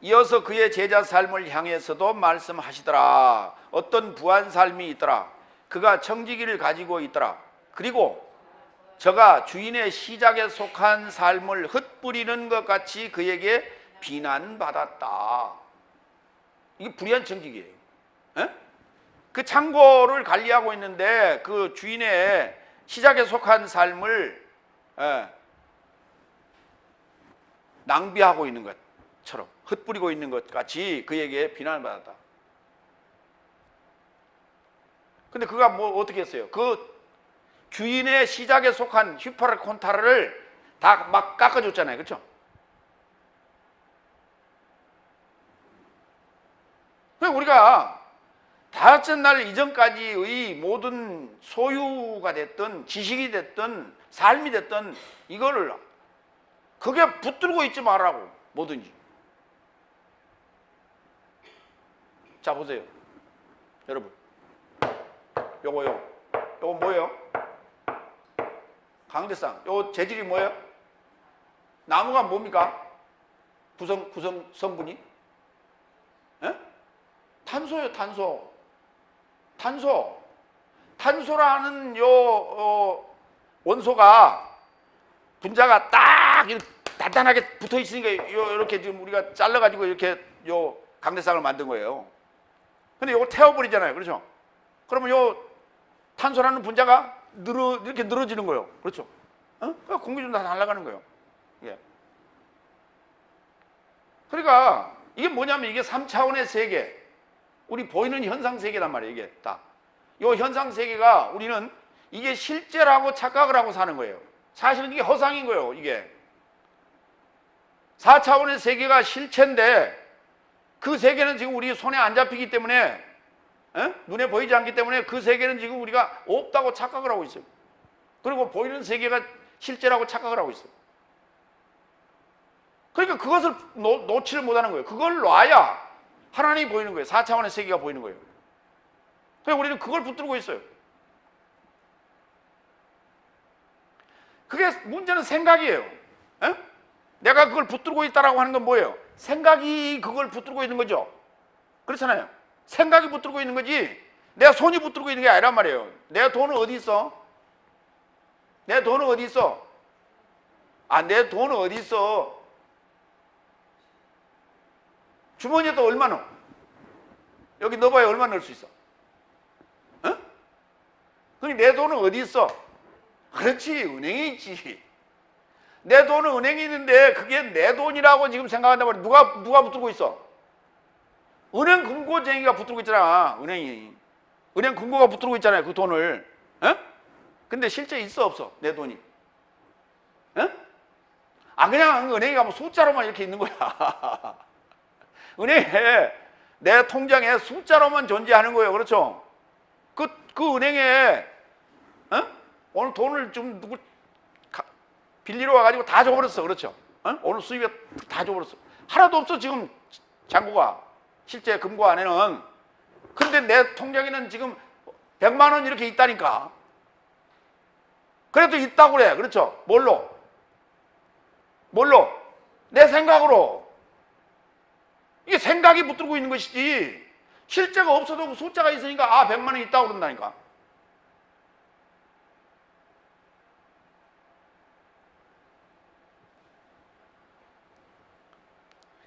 S1: 이어서 그의 제자 삶을 향해서도 말씀하시더라. 어떤 부한 삶이 있더라. 그가 청지기를 가지고 있더라. 그리고 저가 주인의 시작에 속한 삶을 흩뿌리는 것 같이 그에게 비난받았다. 이게 불의한 청지기예요. 그 창고를 관리하고 있는데 그 주인의 시작에 속한 삶을 낭비하고 있는 것처럼 흩뿌리고 있는 것 같이 그에게 비난을 받았다. 근데 그가 뭐 어떻게 했어요? 그 주인의 시작에 속한 휴파르콘타르를 다 막 깎아줬잖아요. 그렇죠? 우리가 다섯째 날 이전까지의 모든 소유가 됐든 지식이 됐든 삶이 됐든 이거를 그게 붙들고 있지 말라고. 뭐든지. 자 보세요 여러분, 요거 뭐예요? 강대상. 요 재질이 뭐예요? 나무가 뭡니까? 구성 성분이? 탄소예요. 탄소라는 원소가 분자가 딱 이렇게 단단하게 붙어 있으니까 이렇게 지금 우리가 잘라가지고 이렇게 요 강대상을 만든 거예요. 근데 이걸 태워버리잖아요. 그렇죠? 그러면 요 탄소라는 분자가 이렇게 늘어지는 거예요. 그렇죠? 그러니까 공기 좀 다 날아가는 거예요. 예. 그러니까 이게 뭐냐면 이게 3차원의 세계, 우리 보이는 현상 세계란 말이에요. 이게 딱. 이 현상 세계가 우리는 이게 실제라고 착각을 하고 사는 거예요. 사실은 이게 허상인 거예요. 이게 4차원의 세계가 실체인데 그 세계는 지금 우리 손에 안 잡히기 때문에 눈에 보이지 않기 때문에 그 세계는 지금 우리가 없다고 착각을 하고 있어요. 그리고 보이는 세계가 실제라고 착각을 하고 있어요. 그러니까 그것을 놓지를 못하는 거예요. 그걸 놔야 하나님이 보이는 거예요. 4차원의 세계가 보이는 거예요. 그래서 우리는 그걸 붙들고 있어요. 그게 문제는 생각이에요. 내가 그걸 붙들고 있다라고 하는 건 뭐예요? 생각이 그걸 붙들고 있는 거죠. 그렇잖아요. 생각이 붙들고 있는 거지 내 손이 붙들고 있는 게 아니란 말이에요. 내 돈은 어디 있어? 내 돈은 어디 있어? 내 돈은 어디 있어? 주머니에 또 얼마 넣어? 여기 넣어봐야 얼마 넣을 수 있어? 그럼 내 돈은 어디 있어? 그렇지, 은행에 있지. 내 돈은 은행에 있는데 그게 내 돈이라고 지금 생각한단 말이야. 누가 붙들고 있어? 은행 금고쟁이가 붙들고 있잖아. 은행 금고가 붙들고 있잖아요. 그 돈을. 근데 실제 있어 없어? 내 돈이. 그냥 은행에 가면 숫자로만 이렇게 있는 거야. 은행에 내 통장에 숫자로만 존재하는 거예요. 그렇죠? 그 은행에 오늘 돈을 좀 누구 빌리러 와가지고 다 줘버렸어. 그렇죠? 오늘 수입에 다 줘버렸어. 하나도 없어. 지금 잔고가 실제 금고 안에는. 근데 내 통장에는 지금 100만 원 이렇게 있다니까. 그래도 있다고 그래. 그렇죠? 뭘로? 내 생각으로. 이게 생각이 붙들고 있는 것이지, 실제가 없어도 숫자가 있으니까 100만 원 있다고 그런다니까.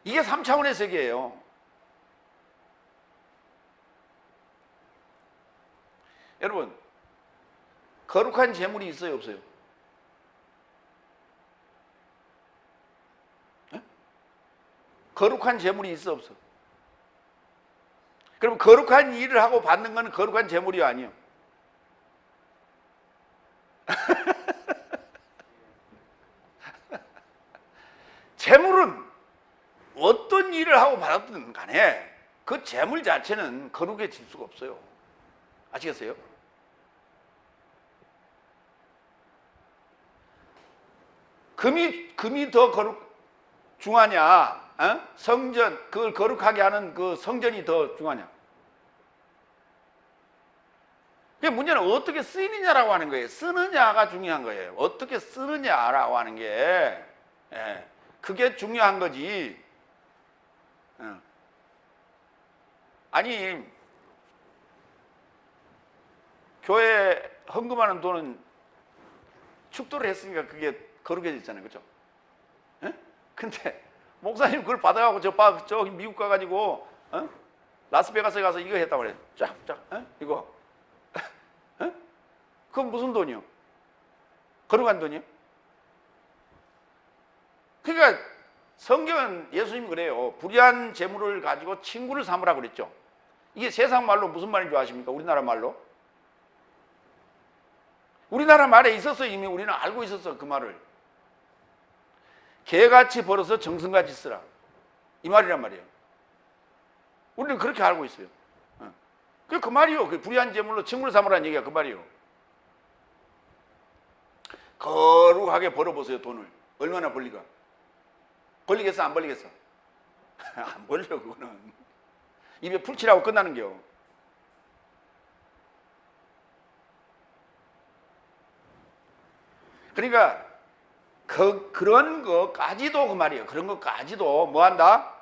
S1: 이게 3차원의 세계예요. 여러분, 거룩한 재물이 있어요, 없어요? 네? 거룩한 재물이 있어, 없어? 그럼 거룩한 일을 하고 받는 건 거룩한 재물이 아니에요. 재물은 어떤 일을 하고 받았든 간에 그 재물 자체는 거룩해질 수가 없어요. 아시겠어요? 금이 더 중하냐? 성전, 그걸 거룩하게 하는 그 성전이 더 중하냐? 문제는 어떻게 쓰이느냐라고 하는 거예요. 쓰느냐가 중요한 거예요. 어떻게 쓰느냐라고 하는 게, 그게 중요한 거지. 아니, 교회 헌금하는 돈은 축도를 했으니까 그게 거룩해졌잖아요. 그죠? 근데 목사님 그걸 받아가고 저기 미국 가가지고 라스베가스에 가서 이거 했다고 그래. 쫙쫙 이거 그건 무슨 돈이요? 거룩한 돈이요? 그러니까 성경은 예수님이 그래요. 불의한 재물을 가지고 친구를 삼으라 그랬죠. 이게 세상 말로 무슨 말인 줄 아십니까? 우리나라 말로. 우리나라 말에 있었어. 이미 우리는 알고 있었어. 그 말을. 개같이 벌어서 정승같이 쓰라. 이 말이란 말이에요. 우리는 그렇게 알고 있어요. 그 말이요. 그 불의한 재물로 친구를 삼으라는 얘기가 그 말이요. 거룩하게 벌어보세요. 돈을. 얼마나 벌리가. 벌리겠어? 안 벌리겠어? 안 벌려. 그거는 입에 풀칠하고 끝나는겨. 그러니까 그런 것까지도 그 말이에요. 그런 것까지도 뭐 한다?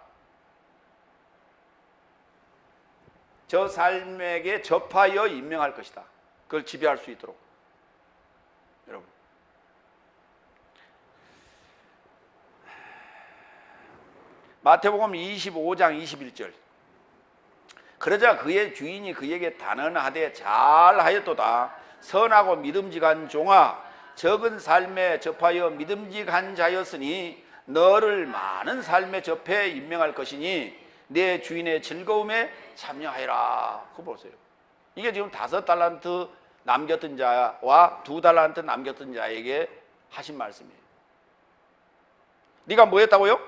S1: 저 삶에게 접하여 임명할 것이다. 그걸 지배할 수 있도록. 여러분, 마태복음 25장 21절. 그러자 그의 주인이 그에게 단언하되 잘하였도다. 선하고 믿음직한 종아, 적은 삶에 접하여 믿음직한 자였으니 너를 많은 삶에 접해 임명할 것이니 내 주인의 즐거움에 참여하여라. 그거 보세요. 이게 지금 5달란트 남겼던 자와 2달란트 남겼던 자에게 하신 말씀이에요. 네가 뭐 했다고요?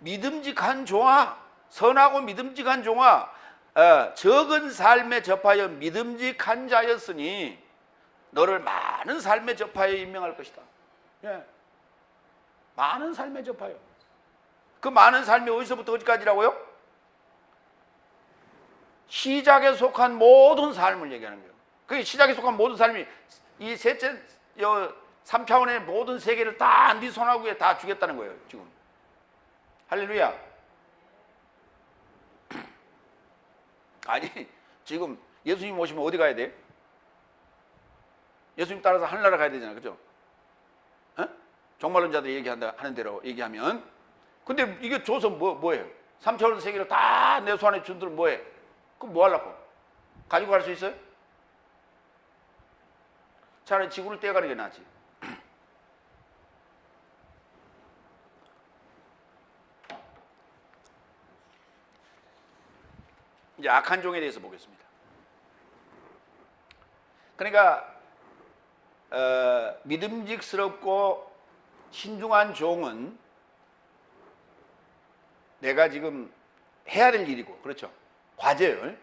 S1: 믿음직한 종아, 선하고 믿음직한 종아, 적은 삶에 접하여 믿음직한 자였으니 너를 많은 삶에 접하여 임명할 것이다. 예. 많은 삶에 접하여. 그 많은 삶이 어디서부터 어디까지라고요? 시작에 속한 모든 삶을 얘기하는 거예요. 그 시작에 속한 모든 삶이 이 셋째 3차원의 모든 세계를 다 네 손아귀에 다 주겠다는 거예요. 지금. 할렐루야. 아니, 지금 예수님 오시면 어디 가야 돼? 예수님 따라서 하늘나라 가야 되잖아. 그죠? 종말론자들이 하는 대로 얘기하면. 근데 이게 줘서 뭐예요? 3차원 세계를 다 내 손 안에 준들 뭐해? 그럼 뭐 하려고? 가지고 갈 수 있어요? 차라리 지구를 떼어가는 게 낫지. 이제 악한 종에 대해서 보겠습니다. 그러니까 믿음직스럽고 신중한 종은 내가 지금 해야 될 일이고, 그렇죠? 과제를.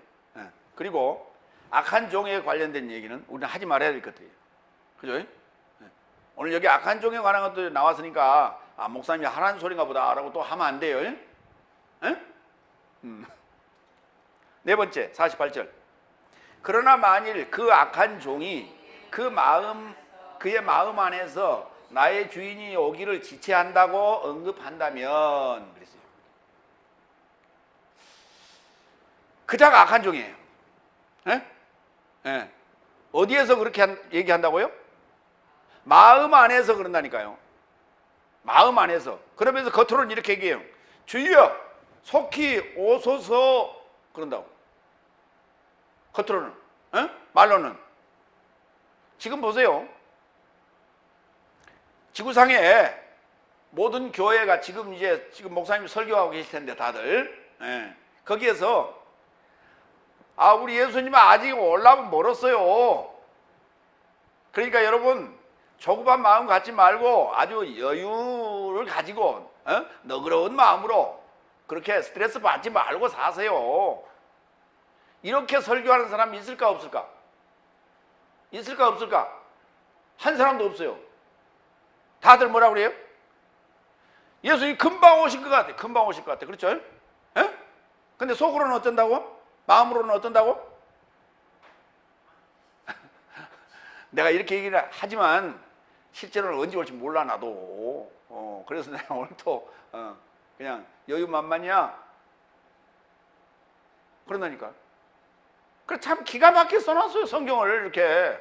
S1: 그리고 악한 종에 관련된 얘기는 우리는 하지 말아야 될 것들이에요. 그죠? 오늘 여기 악한 종에 관한 것들 나왔으니까 목사님이 하라는 소리인가 보다 라고 또 하면 안 돼요. 네 번째 48절. 그러나 만일 그 악한 종이 그의 마음 안에서 나의 주인이 오기를 지체한다고 언급한다면 그랬어요. 그자가 악한 종이에요. 예? 예. 어디에서 그렇게 얘기한다고요? 마음 안에서 그런다니까요. 마음 안에서. 그러면서 겉으로는 이렇게 얘기해요. 주여 속히 오소서 그런다고. 겉으로는. 말로는. 지금 보세요. 지구상에 모든 교회가 지금 목사님 설교하고 계실 텐데 다들 거기에서 우리 예수님은 아직 올라면 멀었어요. 그러니까 여러분 조급한 마음 갖지 말고 아주 여유를 가지고 너그러운 마음으로 그렇게 스트레스 받지 말고 사세요. 이렇게 설교하는 사람이 있을까 없을까? 있을까 없을까? 한 사람도 없어요. 다들 뭐라고 그래요? 예수님이 금방 오실 것 같아. 금방 오실 것 같아. 그렇죠? 근데 속으로는 어떤다고? 마음으로는 어떤다고? 내가 이렇게 얘기를 하지만 실제로는 언제 올지 몰라 나도. 그래서 내가 오늘 또 그냥 여유만만이야. 그런다니까. 그래 참 기가 막히게 써놨어요. 성경을 이렇게.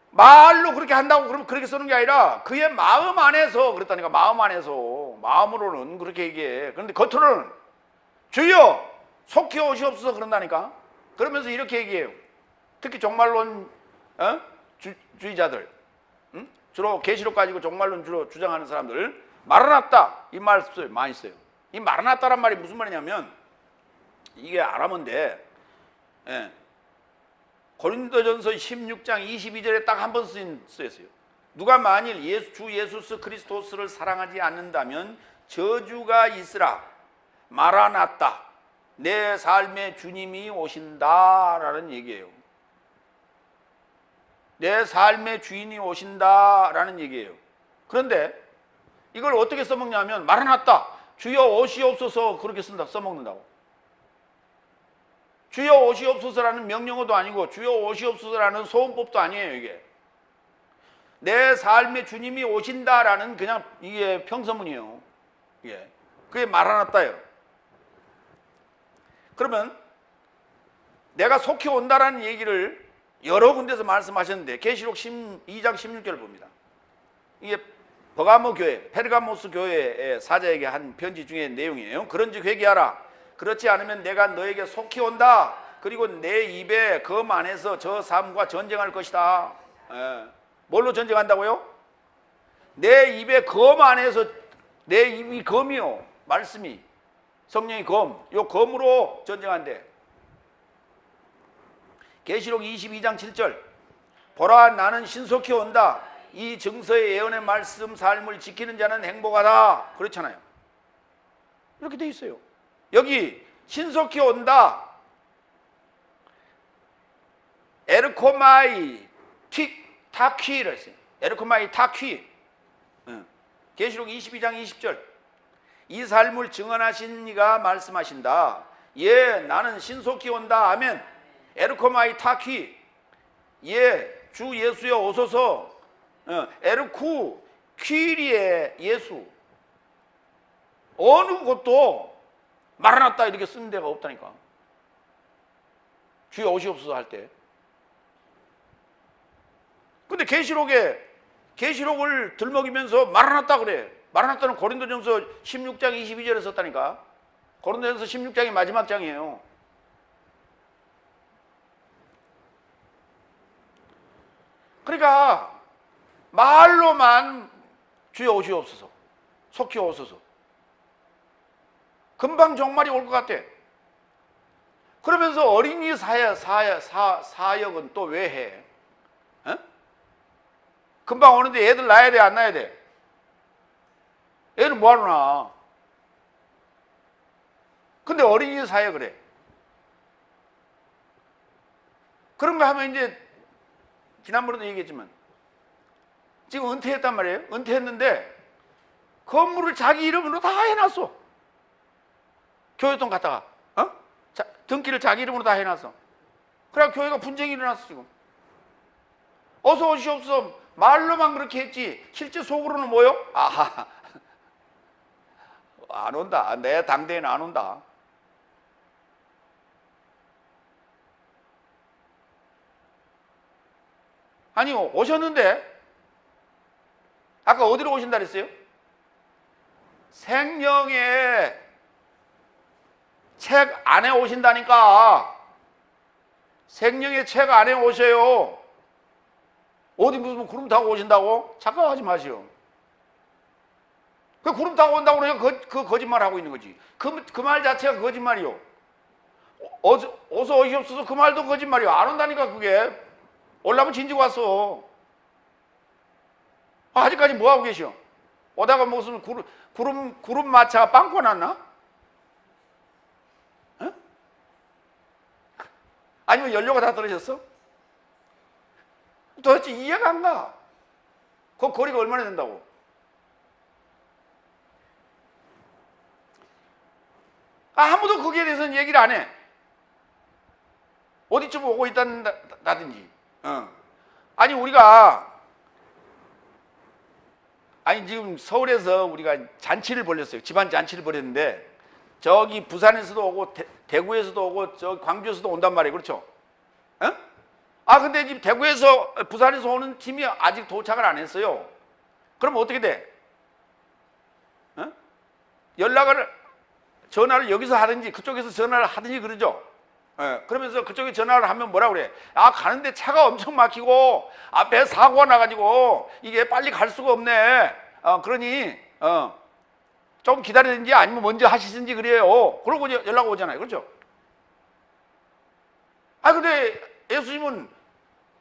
S1: 말로 그렇게 한다고 그러면 그렇게 쓰는 게 아니라 그의 마음 안에서 그랬다니까. 마음 안에서. 마음으로는 그렇게 얘기해. 그런데 겉으로는 주여 속히 오시옵소서 그런다니까. 그러면서 이렇게 얘기해요. 특히 종말론 주의자들, 주로 계시록 가지고 종말론 주로 주장하는 사람들, 마라나타 이 말 써요. 많이 써요. 이 마라나타란 말이 무슨 말이냐면 이게 아람어인데 고린도전서 16장 22절에 딱 한 번 쓰였어요. 누가 만일 주 예수 그리스도스를 사랑하지 않는다면 저주가 있으라. 마라나타 내 삶의 주님이 오신다라는 얘기예요. 내 삶의 주인이 오신다라는 얘기예요. 그런데 이걸 어떻게 써먹냐면 마라나타 주여 오시옵소서 그렇게 써먹는다고. 주여 오시옵소서라는 명령어도 아니고 주여 오시옵소서라는 소원법도 아니에요. 이게 내 삶의 주님이 오신다라는 그냥 이게 평서문이에요. 그게 마라나타예요. 그러면 내가 속히 온다라는 얘기를 여러 군데서 말씀하셨는데 계시록 2장 16절을 봅니다. 이게 버가모 교회, 페르가모스 교회의 사자에게 한 편지 중에 내용이에요. 그런즉 회개하라. 그렇지 않으면 내가 너에게 속히 온다. 그리고 내 입에 검 안에서 저 삶과 전쟁할 것이다. 뭘로 전쟁한다고요? 내 입에 검 안에서. 내 입이 검이요. 말씀이. 성령이 검. 요 검으로 전쟁한대. 계시록 22장 7절. 보라 나는 신속히 온다. 이 증서의 예언의 말씀 삶을 지키는 자는 행복하다. 그렇잖아요. 이렇게 돼 있어요. 여기 신속히 온다. 에르코마이 타퀴라 했어요. 에르코마이 타퀴. 계시록 22장 20절. 이 삶을 증언하신 이가 말씀하신다. 예, 나는 신속히 온다. 아멘. 에르코마이 타퀴. 예, 주 예수여 오소서. 에르쿠 퀴리의 예수. 어느 곳도 마라나타 이렇게 쓰는 데가 없다니까. 주여 오시옵소서 할 때. 근데 계시록을 들먹이면서 마라나타 그래. 마라나타는 고린도전서 16장 22절에 썼다니까. 고린도전서 16장이 마지막 장이에요. 그러니까 말로만 주여 오시옵소서, 속히 오소서, 금방 종말이 올 것 같아. 그러면서 어린이 사역은 또 왜 해? 금방 오는데 애들 낳아야 돼, 안 낳아야 돼? 애들 뭐하러 낳아? 근데 어린이 사역을 해. 그런 거 하면 이제 지난번에도 얘기했지만 지금 은퇴했단 말이에요. 은퇴했는데 건물을 자기 이름으로 다 해놨어. 교회돈 갖다가 등기를 자기 이름으로 다 해놨어. 그래 교회가 분쟁이 일어났어 지금. 어서 오시옵소서 말로만 그렇게 했지 실제 속으로는 뭐요? 아하 안 온다. 내 당대에는 안 온다. 아니요 오셨는데 아까 어디로 오신다 그랬어요? 생명의 책 안에 오신다니까. 생명의 책 안에 오셔요. 어디 무슨 구름 타고 오신다고? 착각하지 마시오. 그 구름 타고 온다고 그러니까 그 거짓말 하고 있는 거지. 그 말 자체가 거짓말이요. 어서 오시옵소서 그 말도 거짓말이요. 안 온다니까 그게. 올라면 진즉 왔어. 아직까지 뭐 하고 계셔? 오다가 무슨 구름 마차가 빵꾸 났나? 어? 아니면 연료가 다 떨어졌어? 도대체 이해가 안 가. 그 거리가 얼마나 된다고? 아무도 거기에 대해서는 얘기를 안 해. 어디쯤 오고 있다든지. 아니 우리가 지금 서울에서 우리가 잔치를 벌였어요. 집안 잔치를 벌였는데 저기 부산에서도 오고 대구에서도 오고 저 광주에서도 온단 말이에요. 그렇죠? 근데 지금 대구에서 부산에서 오는 팀이 아직 도착을 안 했어요. 그럼 어떻게 돼? 전화를 여기서 하든지 그쪽에서 전화를 하든지 그러죠. 그러면서 그쪽에 전화를 하면 뭐라 그래? 가는데 차가 엄청 막히고 앞에 사고가 나가지고 이게 빨리 갈 수가 없네. 그러니 좀 기다리든지 아니면 먼저 하시든지 그래요. 그러고 연락 오잖아요. 그렇죠? 근데 예수님은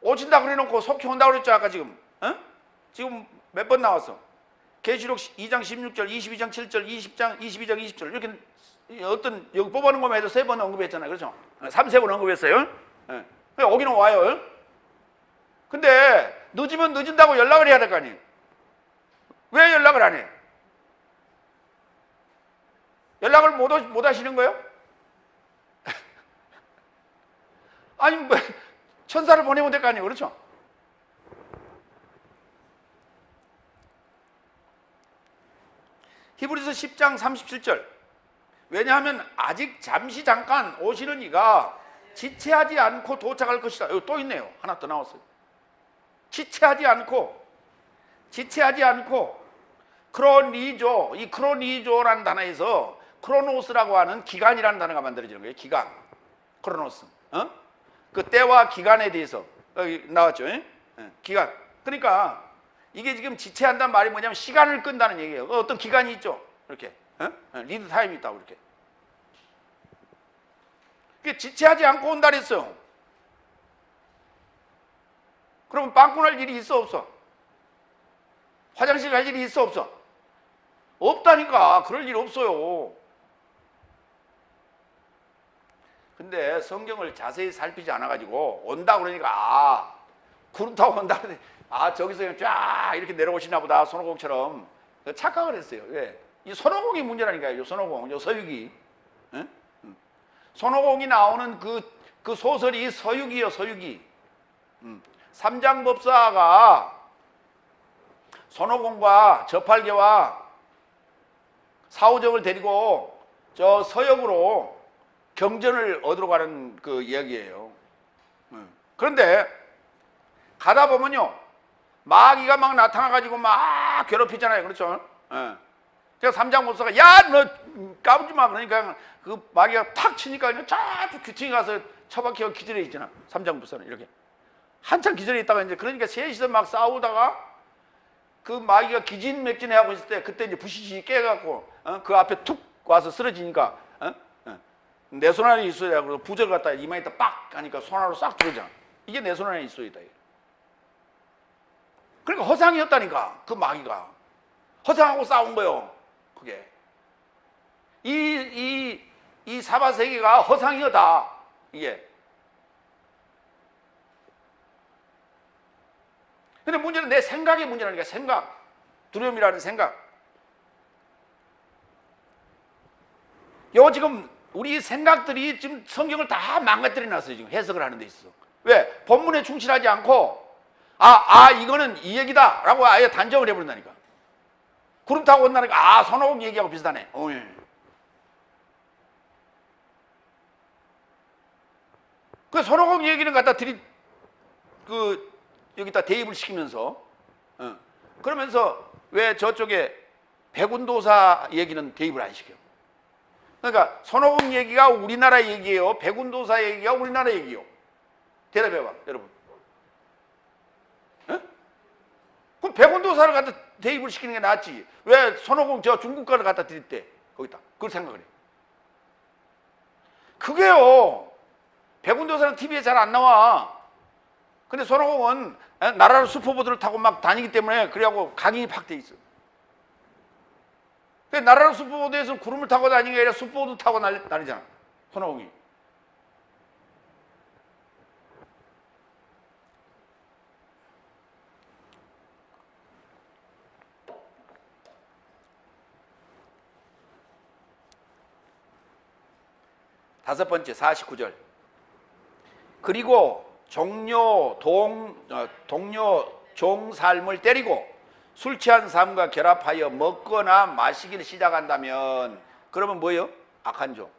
S1: 오신다 그래놓고 속히 온다 그랬죠. 아까 지금 지금 몇 번 나왔어? 계시록 2장 16절, 22장 7절, 20장 22장 20절 이렇게 어떤 여기 뽑아놓은 것만 해도 3번 언급했잖아요. 그렇죠? 3-4번 언급했어요. 오기는 와요. 근데 늦으면 늦은다고 연락을 해야 될 거 아니에요. 왜 연락을 안 해? 연락을 못 하시는 거예요? 아니 뭐 천사를 보내면 될 거 아니에요. 그렇죠? 히브리서 10장 37절. 왜냐하면 아직 잠시 잠깐 오시는 이가 지체하지 않고 도착할 것이다. 여기 또 있네요. 하나 더 나왔어요. 지체하지 않고 크로니조. 이 크로니조라는 단어에서 크로노스라고 하는 기간이라는 단어가 만들어지는 거예요. 기간. 크로노스. 그 때와 기간에 대해서 여기 나왔죠. 기간. 그러니까 이게 지금 지체한다는 말이 뭐냐면 시간을 끈다는 얘기예요. 어떤 기간이 있죠. 이렇게 리드 타임이 있다고 이렇게. 그게 지체하지 않고 온다 그랬어요. 그러면 빵꾸 날 일이 있어 없어? 화장실 갈 일이 있어 없어? 없다니까. 그럴 일 없어요. 근데 성경을 자세히 살피지 않아가지고 온다 그러니까 구름 타고 온다 그러니 저기서 그냥 쫙 이렇게 내려오시나 보다. 손오공처럼 착각을 했어요. 왜? 이 손오공이 문제라니까요. 손오공, 요 서유기. 손오공이 나오는 그 소설이 서유기요. 서유기. 삼장법사가 손오공과 저팔계와 사오정을 데리고 저 서역으로 경전을 얻으러 가는 그 이야기예요. 그런데 가다 보면요 마귀가 막 나타나가지고 막 괴롭히잖아요. 그렇죠? 제가 삼장법사가 야 너 까부지 마 그러니까 그 마귀가 탁 치니까 저쪽 귀퉁이 가서 처박혀 기절해 있잖아. 삼장법사는 이렇게 한참 기절해 있다가 이제 그러니까 셋이서 막 싸우다가 그 마귀가 기진맥진하고 있을 때 그때 이제 부시시 깨갖고 그 앞에 툭 와서 쓰러지니까 내 손 안에 있어야 그래서 부적 갖다 이마에다 빡 하니까 손으로 싹 들어오잖아. 이게 내 손 안에 있어야 돼. 그러니까 허상이었다니까. 그 마귀가 허상하고 싸운 거요. 그게 이 사바세계가 허상이었다. 이게. 근데 문제는 내 생각의 문제라니까. 생각. 두려움이라는 생각. 요 지금 우리 생각들이 지금 성경을 다 망가뜨려 놨어요. 지금 해석을 하는 데 있어서. 왜? 본문에 충실하지 않고 이거는 이 얘기다 라고 아예 단정을 해버린다니까. 구름 타고 온다니까 손오공 얘기하고 비슷하네. 그 손오공 얘기는 갖다 여기다 대입을 시키면서 그러면서 왜 저쪽에 백운도사 얘기는 대입을 안 시켜요? 그러니까 손오공 얘기가 우리나라 얘기예요? 백운도사 얘기가 우리나라 얘기예요? 대답해봐, 여러분. 그럼 백운도사를 갖다 대입을 시키는 게 낫지. 왜 손오공 저 중국 거를 갖다 드렸대? 거기다. 그걸 생각을 해. 그게요. 백운도사는 TV에 잘 안 나와. 근데 손오공은 나라로 슈퍼보드를 타고 막 다니기 때문에 그래갖고 각인이 팍 돼 있어. 나라로 슈퍼보드에서 구름을 타고 다니는 게 아니라 슈퍼보드 타고 다니잖아. 손오공이. 다섯 번째 49절. 그리고 동료 종 삶을 때리고 술 취한 삶과 결합하여 먹거나 마시기를 시작한다면 그러면 뭐예요? 악한 종.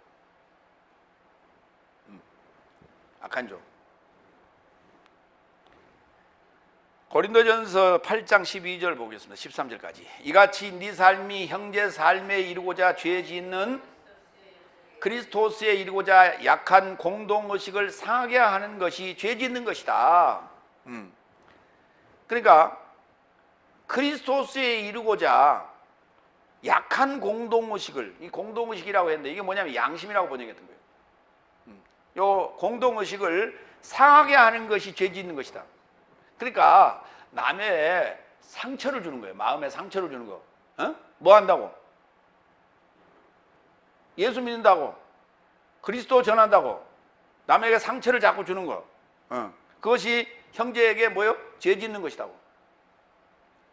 S1: 악한 종. 고린도전서 8장 12절 보겠습니다. 13절까지. 이같이 네 삶이 형제 삶에 이루고자 죄 짓는 그리스도스에 이르고자 약한 공동의식을 상하게 하는 것이 죄 짓는 것이다. 그러니까 그리스도스에 이르고자 약한 공동의식을, 이 공동의식이라고 했는데 이게 뭐냐면 양심이라고 번역했던 거예요. 요 공동의식을 상하게 하는 것이 죄 짓는 것이다. 그러니까 남의 상처를 주는 거예요. 마음에 상처를 주는 거. 뭐 한다고? 예수 믿는다고, 그리스도 전한다고 남에게 상처를 자꾸 주는 거, 그것이 형제에게 뭐요? 죄 짓는 것이다고.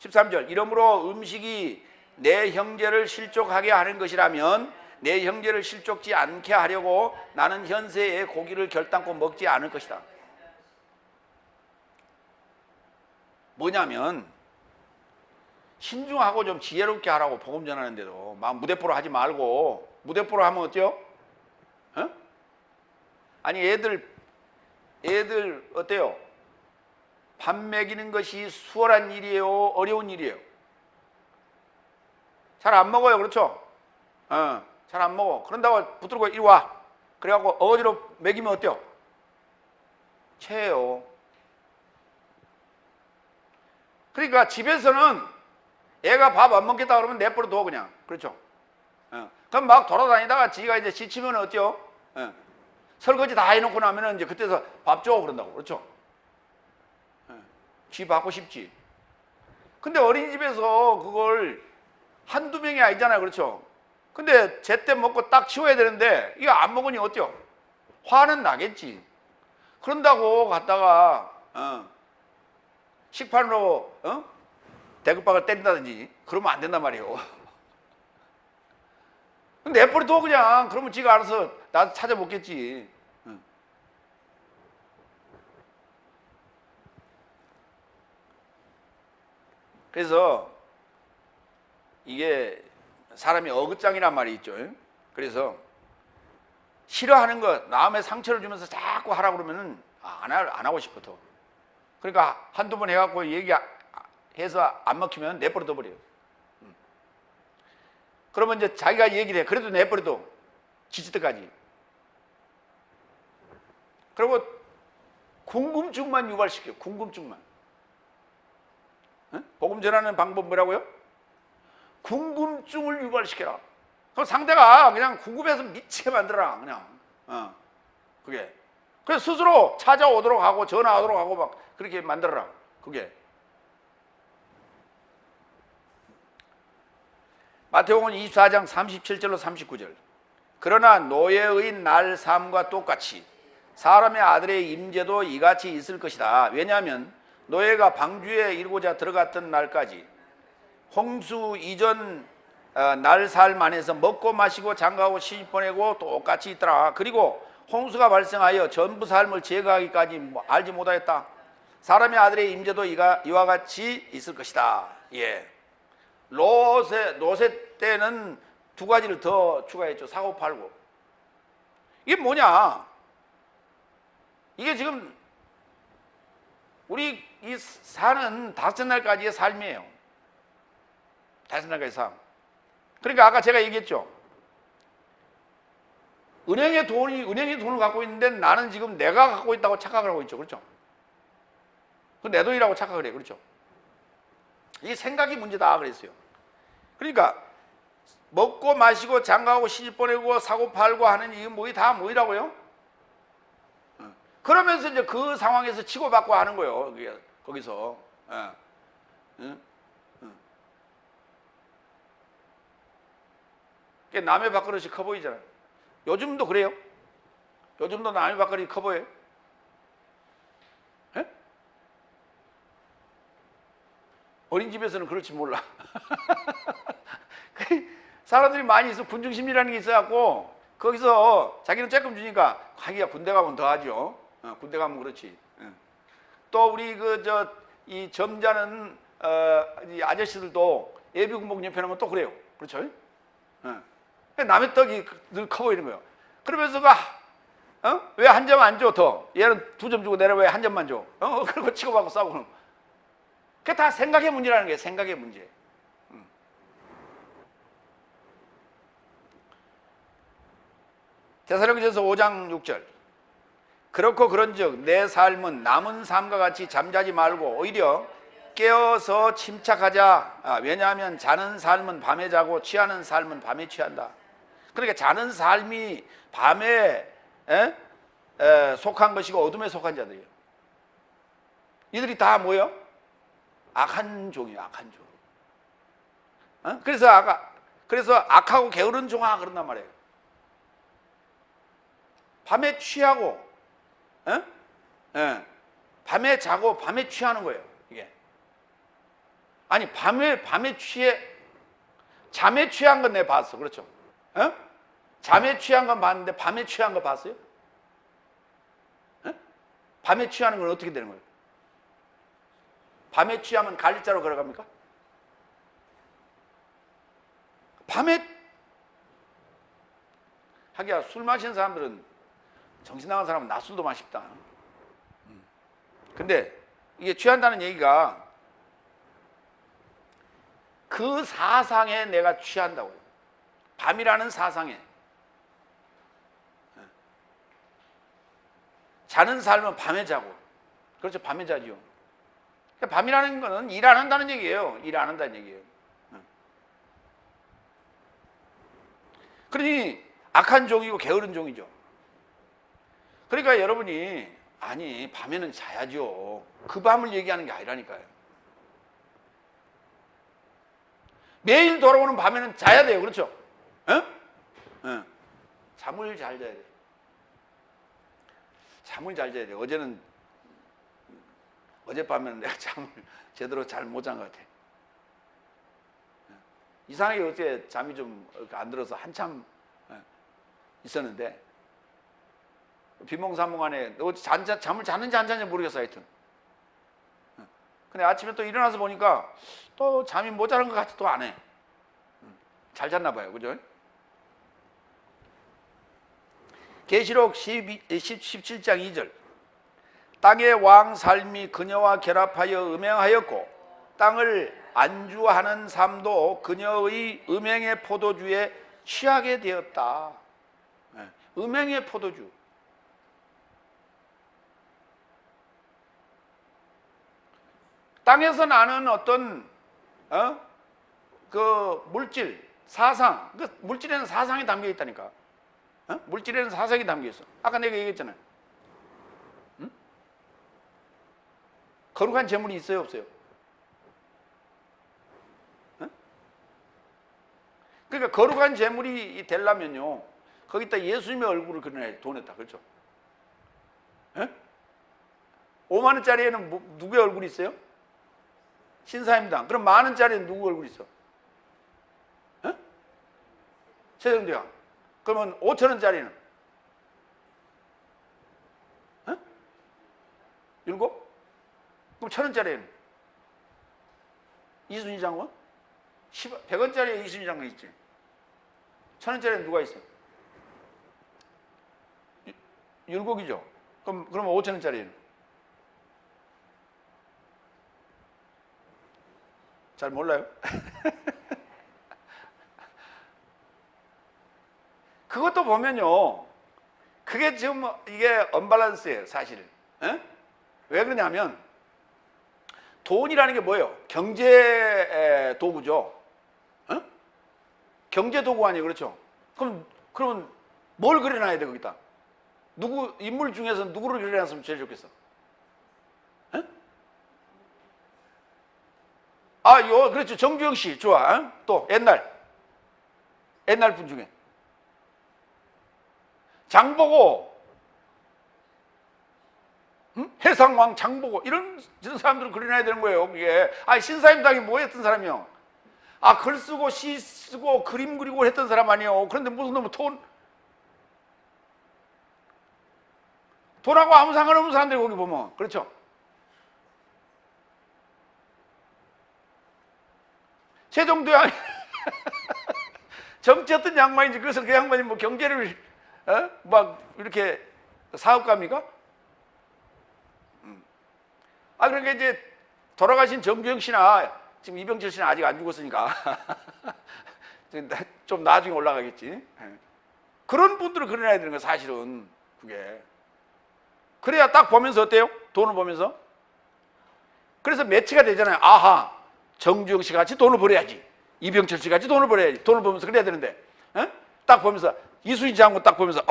S1: 13절. 이러므로 음식이 내 형제를 실족하게 하는 것이라면 내 형제를 실족지 않게 하려고 나는 현세에 고기를 결단코 먹지 않을 것이다. 뭐냐면 신중하고 좀 지혜롭게 하라고 복음 전하는데도 막 무대뽀로 하지 말고, 무대뽀로 하면 어때요? 아니 애들 어때요? 밥 먹이는 것이 수월한 일이에요? 어려운 일이에요? 잘 안 먹어요. 그렇죠? 잘 안 먹어. 그런다고 붙들고 이리 와. 그래갖고 어거지로 먹이면 어때요? 체해요. 그러니까 집에서는 애가 밥 안 먹겠다 그러면 내버려둬 그냥. 그렇죠? 그럼 막 돌아다니다가 지가 이제 지치면 어때요? 설거지 다 해놓고 나면은 이제 그때서 밥 줘 그런다고. 그렇죠? 지 받고 싶지. 근데 어린이집에서 그걸 한두 명이 아니잖아요. 그렇죠? 근데 제때 먹고 딱 치워야 되는데 이거 안 먹으니 어때요? 화는 나겠지. 그런다고 갔다가 식판으로 대급박을 때린다든지 그러면 안 된단 말이에요. 내버려둬 그냥. 그러면 지가 알아서 나도 찾아 먹겠지. 그래서 이게 사람이 어긋장이란 말이 있죠. 그래서 싫어하는 것, 남의 상처를 주면서 자꾸 하라고 그러면은 안 하고 싶어 더. 그러니까 한두 번 해갖고 얘기해서 안 먹히면 내버려둬 버려요. 그러면 이제 자기가 얘기를 해. 그래도 내버려둬. 지칠 때까지. 그리고 궁금증만 유발시켜요. 궁금증만. 복음 전하는 방법 뭐라고요? 궁금증을 유발시켜라. 그럼 상대가 그냥 궁금해서 미치게 만들어라. 그냥. 그게. 그래서 스스로 찾아오도록 하고 전화하도록 하고 막 그렇게 만들어라. 그게. 마태복음 24장 37절로 39절. 그러나 노예의 날 삶과 똑같이 사람의 아들의 임재도 이같이 있을 것이다. 왜냐하면 노예가 방주에 이르고자 들어갔던 날까지 홍수 이전 날 살만해서 먹고 마시고 장가고 시집 보내고 똑같이 있더라. 그리고 홍수가 발생하여 전부 삶을 제거하기까지 알지 못하였다. 사람의 아들의 임재도 이와 같이 있을 것이다. 예. 롯의 때는 두 가지를 더 추가했죠. 사고 팔고. 이게 뭐냐? 이게 지금 우리 이 사는 다섯 날까지의 삶이에요. 다섯 날까지의 삶. 그러니까 아까 제가 얘기했죠. 은행의 돈을 갖고 있는데 나는 지금 내가 갖고 있다고 착각을 하고 있죠. 그렇죠? 그 내 돈이라고 착각을 해요. 그렇죠? 이게 생각이 문제다 그랬어요. 그러니까 먹고 마시고 장가고 시집 보내고 사고 팔고 하는 이게 다 뭐이라고요? 그러면서 이제 그 상황에서 치고받고 하는 거예요. 거기서. 남의 밥그릇이 커 보이잖아요. 요즘도 그래요? 요즘도 남의 밥그릇이 커 보여요? 예? 어린집에서는 그럴지 몰라. 사람들이 많이 있어. 군중심리라는 게 있어갖고 거기서 자기는 조금 주니까 자기가 군대 가면 더 하죠. 군대 가면 그렇지. 또 우리 이 점잖은 이 아저씨들도 예비군복 옆에 놓으면 또 그래요. 그렇죠? 남의 떡이 늘 커 보이는 거예요. 그러면서 왜 한 점 안 줘 더? 얘는 2점 주고 내가 왜 한 점만 줘? 그리고 치고받고 싸우고. 그게 다 생각의 문제라는 거예요. 생각의 문제. 데살로니가전서 5장 6절. 그렇고 그런즉 내 삶은 남은 삶과 같이 잠자지 말고 오히려 깨어서 침착하자. 왜냐하면 자는 삶은 밤에 자고 취하는 삶은 밤에 취한다. 그러니까 자는 삶이 밤에 속한 것이고 어둠에 속한 자들이에요. 이들이 다 뭐예요? 악한 종이에요. 악한 종. 그래서 악하고 게으른 종아 그런단 말이에요. 밤에 취하고 밤에 자고 밤에 취하는 거예요. 이게 아니 밤에 취해. 잠에 취한 건 내가 봤어. 그렇죠? 잠에 취한 건 봤는데 밤에 취한 거 봤어요? 밤에 취하는 건 어떻게 되는 거예요? 밤에 취하면 갈리자로 걸어갑니까? 밤에 하기야 술 마시는 사람들은 정신 나간 사람은 낮술도 마십다. 근데 이게 취한다는 얘기가 그 사상에 내가 취한다고요. 밤이라는 사상에. 자는 삶은 밤에 자고. 그렇죠. 밤에 자죠. 그러니까 밤이라는 거는 일 안 한다는 얘기예요. 일 안 한다는 얘기예요. 그러니 악한 종이고 게으른 종이죠. 그러니까 여러분이 아니 밤에는 자야죠. 그 밤을 얘기하는 게 아니라니까요. 매일 돌아오는 밤에는 자야 돼요. 그렇죠? 잠을 잘 자야 돼요. 잠을 잘 자야 돼요. 어젯밤에는 내가 잠을 제대로 잘 못 잔 것 같아. 이상하게 어제 잠이 좀 안 들어서 한참 있었는데 비몽사몽간에 잠을 잤는지 안 잤는지 모르겠어 하여튼. 근데 아침에 또 일어나서 보니까 또 잠이 모자란 것 같이 또 안 해. 잘 잤나 봐요. 그죠? 계시록 17장 2절. 땅의 왕 삶이 그녀와 결합하여 음행하였고 땅을 안주하는 삶도 그녀의 음행의 포도주에 취하게 되었다. 음행의 포도주. 땅에서 나는 어떤 그 물질, 사상, 그 물질에는 사상이 담겨 있다니까. 물질에는 사상이 담겨 있어. 아까 내가 얘기했잖아요. 거룩한 재물이 있어요, 없어요? 그러니까 거룩한 재물이 되려면요, 거기다 예수님의 얼굴을 그려놔야 돈에다. 그렇죠? 5만 원짜리에는 누구의 얼굴이 있어요? 신사임당. 그럼 만 원짜리는 누구 얼굴이 있어? 세종대왕. 그러면 5,000원짜리는? 어? 7? 그럼 1,000원짜리는? 이순신 장군? 100원짜리 이순신 장군 있지. 1,000원짜리는 누가 있어? 율곡이죠. 그럼 5,000원짜리는? 잘 몰라요? 그것도 보면요, 그게 지금 이게 언밸런스예요, 사실. 에? 왜 그러냐면 돈이라는 게 뭐예요? 경제 도구죠. 에? 경제 도구 아니에요, 그렇죠? 그러면 뭘 그려놔야 돼 거기다? 누구 인물 중에서 누구를 그려놨으면 제일 좋겠어? 에? 그렇죠. 정주영 씨 좋아. 에? 또 옛날 분 중에 장보고, 해상왕 장보고 이런 사람들을 그려놔야 되는 거예요. 그게 신사임당이 뭐였던 사람이요? 글 쓰고 시 쓰고 그림 그리고 했던 사람 아니에요. 그런데 무슨 놈의 돈하고 아무 상관없는 사람들이 거기 보면, 그렇죠? 세종대왕 정치했던 양반이지. 그래서 그 양반이 뭐 경제를 막 이렇게 사업가입니까? 그러니까 이제 돌아가신 정주영 씨나 지금 이병철 씨는 아직 안 죽었으니까 좀 나중에 올라가겠지. 그런 분들을 그려놔야 되는 거야, 사실은. 그게 그래야 딱 보면서 어때요? 돈을 보면서. 그래서 매치가 되잖아요. 아하, 정주영 씨 같이 돈을 벌어야지, 이병철 씨 같이 돈을 벌어야지. 돈을 보면서 그래야 되는데, 딱 보면서 이순신 장군 딱 보면서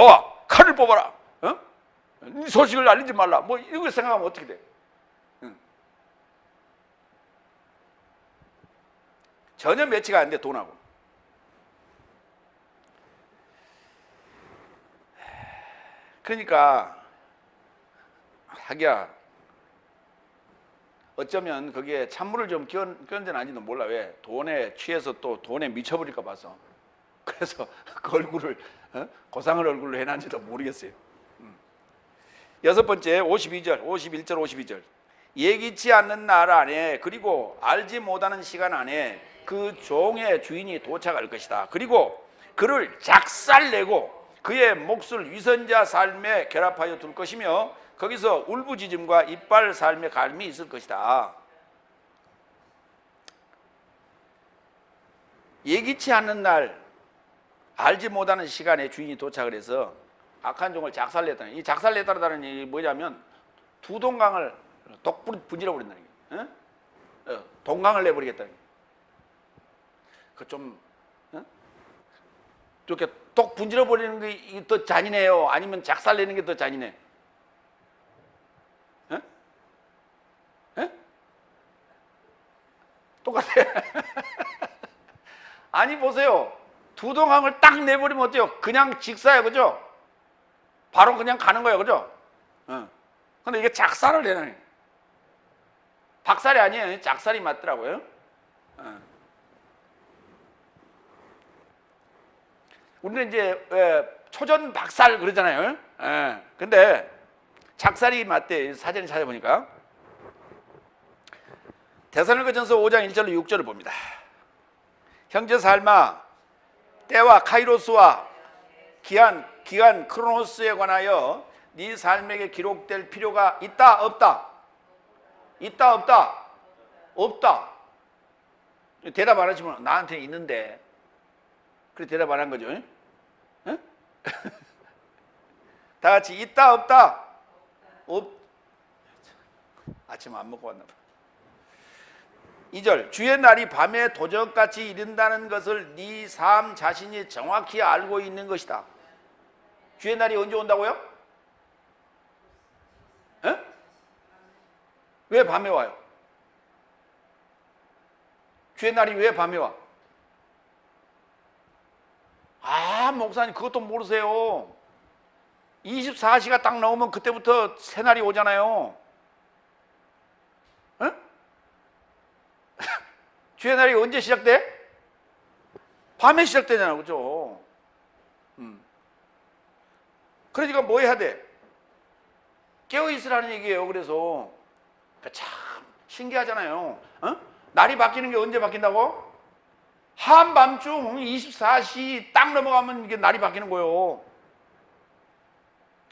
S1: 칼을 뽑아라, 소식을 알리지 말라, 뭐 이런 걸 생각하면 어떻게 돼? 전혀 매치가 안 돼, 돈하고. 그러니까 하기야 어쩌면 거기에 찬물을 좀 끼얹어놨는지도 몰라. 왜? 돈에 취해서 또 돈에 미쳐버릴까 봐서. 그래서 그 얼굴을 고상을 얼굴로 해놨는지도 모르겠어요. 여섯 번째 52절, 51절, 52절. 예기치 않는 날 안에, 그리고 알지 못하는 시간 안에 그 종의 주인이 도착할 것이다. 그리고 그를 작살내고 그의 몫을 위선자 삶에 결합하여 둘 것이며 거기서 울부짖음과 이빨 삶의 갈미 있을 것이다. 예기치 않는 날, 알지 못하는 시간에 주인이 도착을 해서 악한 종을 작살냈다는, 이 작살냈다는 이 뭐냐면 두 동강을 똑 분질러 버린다는 게, 동강을 내버리겠다는 게. 그 좀 이렇게 똑 분질러 버리는 게 더 잔인해요? 아니면 작살내는 게 더 잔인해? 똑같아요. 아니 보세요, 두 동강을 딱 내버리면 어때요? 그냥 직사예요, 그죠? 바로 그냥 가는 거예요, 그죠? 근데 이게 작살을 내는, 박살이 아니에요. 작살이 맞더라고요. 우리는 이제 초전 박살 그러잖아요. 근데 작살이 맞대. 사전에 찾아보니까 데살로니가전서 5장 1절로 6절을 봅니다. 형제 삶아, 때와 카이로스와 기간 크로노스에 관하여 네 삶에게 기록될 필요가 있다 없다? 있다 없다? 없다. 대답 안 하시면 나한테 있는데. 그래 대답 안 한 거죠. 다 같이 있다 없다? 아침 안 먹고 왔나 봐. 2절, 주의 날이 밤에 도적같이 이른다는 것을 네 삶 자신이 정확히 알고 있는 것이다. 주의 날이 언제 온다고요? 왜 밤에 와요? 주의 날이 왜 밤에 와? 목사님 그것도 모르세요. 24시가 딱 나오면 그때부터 새날이 오잖아요. 주의 날이 언제 시작돼? 밤에 시작되잖아, 그죠? 그러니까 뭐 해야 돼? 깨어있으라는 얘기예요. 그래서 참 신기하잖아요. 날이 바뀌는 게 언제 바뀐다고? 한밤중 24시 딱 넘어가면 이게 날이 바뀌는 거예요.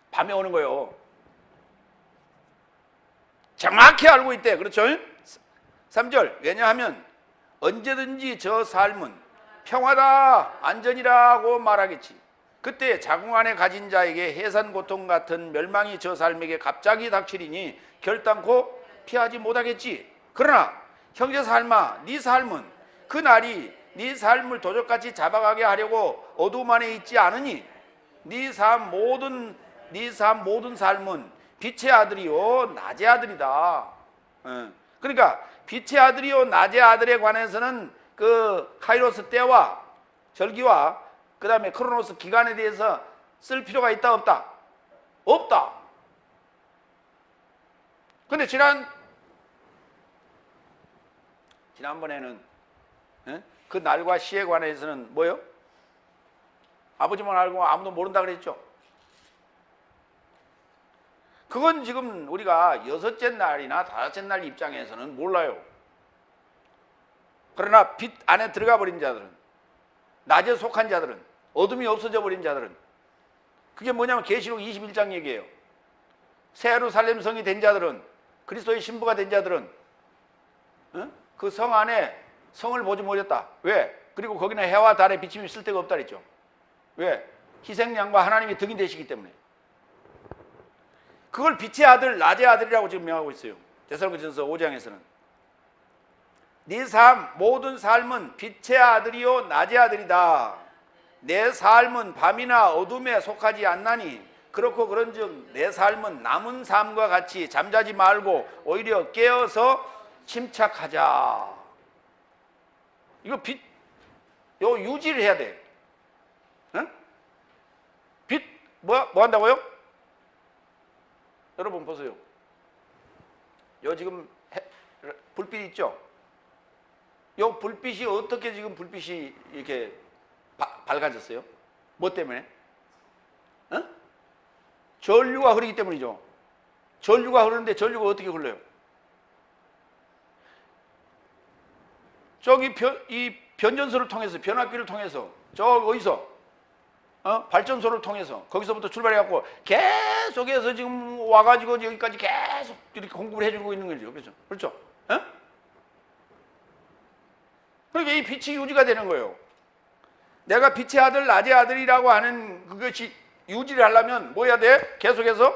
S1: 밤에 오는 거예요. 정확히 알고 있대. 그렇죠? 3절. 왜냐하면 언제든지 저 삶은 평화다, 안전이라고 말하겠지. 그때 자궁 안에 가진 자에게 해산 고통 같은 멸망이 저 삶에게 갑자기 닥치리니 결단코 피하지 못하겠지. 그러나 형제 삶아, 네 삶은 그 날이 네 삶을 도적같이 잡아가게 하려고 어두움 안에 있지 않으니 네 삶 모든 삶은 빛의 아들이요 낮의 아들이다. 그러니까 빛의 아들이요 낮의 아들에 관해서는 그 카이로스 때와 절기와 그 다음에 크로노스 기간에 대해서 쓸 필요가 있다 없다? 없다. 근데 지난번에는 그 날과 시에 관해서는 뭐요? 아버지만 알고 아무도 모른다 그랬죠. 그건 지금 우리가 6째 날이나 5째 날 입장에서는 몰라요. 그러나 빛 안에 들어가 버린 자들은, 낮에 속한 자들은, 어둠이 없어져 버린 자들은, 그게 뭐냐면 계시록 21장 얘기예요. 새 예루살렘 성이 된 자들은, 그리스도의 신부가 된 자들은 그 성 안에 성을 보지 못했다. 왜? 그리고 거기는 해와 달의 비침이 쓸 데가 없다 그랬죠. 왜? 희생양과 하나님이 등이 되시기 때문에. 그걸 빛의 아들, 낮의 아들이라고 지금 명하고 있어요. 데살로니가전서 5장에서는. 네 삶, 모든 삶은 빛의 아들이요 낮의 아들이다. 내 삶은 밤이나 어둠에 속하지 않나니 그렇고 그런즉 내 삶은 남은 삶과 같이 잠자지 말고 오히려 깨어서 침착하자. 이거 요 유지를 해야 돼. 응? 뭐 한다고요? 여러분 보세요. 요 지금 불빛 있죠? 요 불빛이 어떻게 지금 불빛이 이렇게 밝아졌어요? 뭐 때문에? 전류가 흐르기 때문이죠. 전류가 흐르는데 전류가 어떻게 흘러요? 저기 이 변전소를 통해서, 변압기를 통해서, 저 어디서? 발전소를 통해서 거기서부터 출발해갖고 계속해서 지금 와가지고 여기까지 계속 이렇게 공급을 해주고 있는 거죠. 그렇죠? 그렇죠? 그러니까 이 빛이 유지가 되는 거예요. 내가 빛의 아들, 낮의 아들이라고 하는 그것이 유지를 하려면 뭐 해야 돼? 계속해서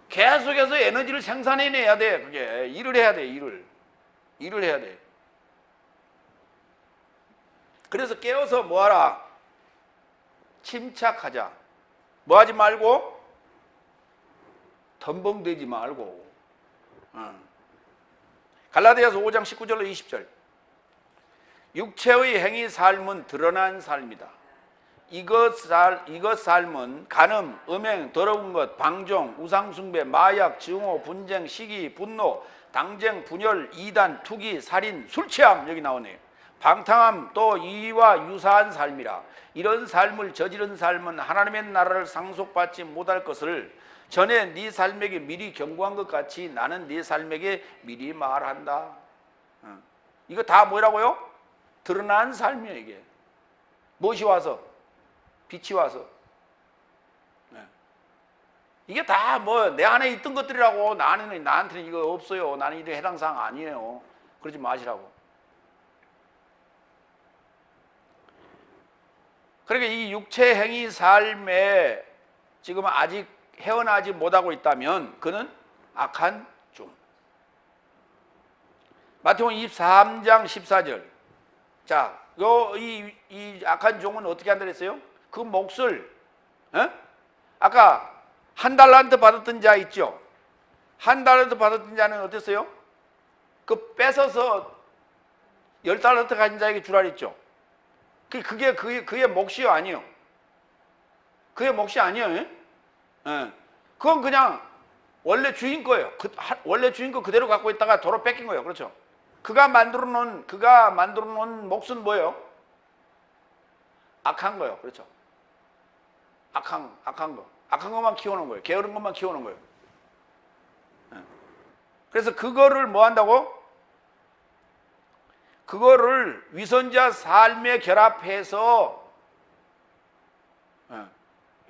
S1: 에너지를 생산해내야 돼. 그게 일을 해야 돼. 일을 해야 돼. 그래서 깨어서 뭐하라? 침착하자. 뭐하지 말고? 덤벙대지 말고. 갈라디아서 5장 19절로 20절. 육체의 행위 삶은 드러난 삶이다. 이것 삶은 간음, 음행, 더러운 것, 방종, 우상숭배, 마약, 증오, 분쟁, 시기, 분노, 당쟁, 분열, 이단, 투기, 살인, 술취함 여기 나오네요. 방탕함 또 이와 유사한 삶이라. 이런 삶을 저지른 삶은 하나님의 나라를 상속받지 못할 것을 전에 네 삶에게 미리 경고한 것 같이 나는 네 삶에게 미리 말한다. 이거 다 뭐라고요? 드러난 삶이에요. 이게 무엇이 와서? 빛이 와서. 이게 다 뭐 내 안에 있던 것들이라고. 나한테는 이거 없어요. 나는 이런 해당 사항 아니에요. 그러지 마시라고. 그러니까 이 육체 행위 삶에 지금 아직 헤어나지 못하고 있다면 그는 악한 종. 마태복음 23장 14절. 자, 이 악한 종은 어떻게 한다 그랬어요? 그 몫을, 아까 한 달란트 받았던 자 있죠? 한 달란트 받았던 자는 어땠어요? 그 뺏어서 10달란트 가진 자에게 주라 그랬죠? 그게 그의 몫이 아니에요. 그의 몫이 아니에요. 그건 그냥 원래 주인 거예요. 원래 주인 거 그대로 갖고 있다가 도로 뺏긴 거예요. 그렇죠? 그가 만들어 놓은 몫은 뭐예요? 악한 거예요. 그렇죠? 악한 것만 키우는 거예요. 게으른 것만 키우는 거예요. 그래서 그거를 뭐 한다고? 그거를 위선자 삶에 결합해서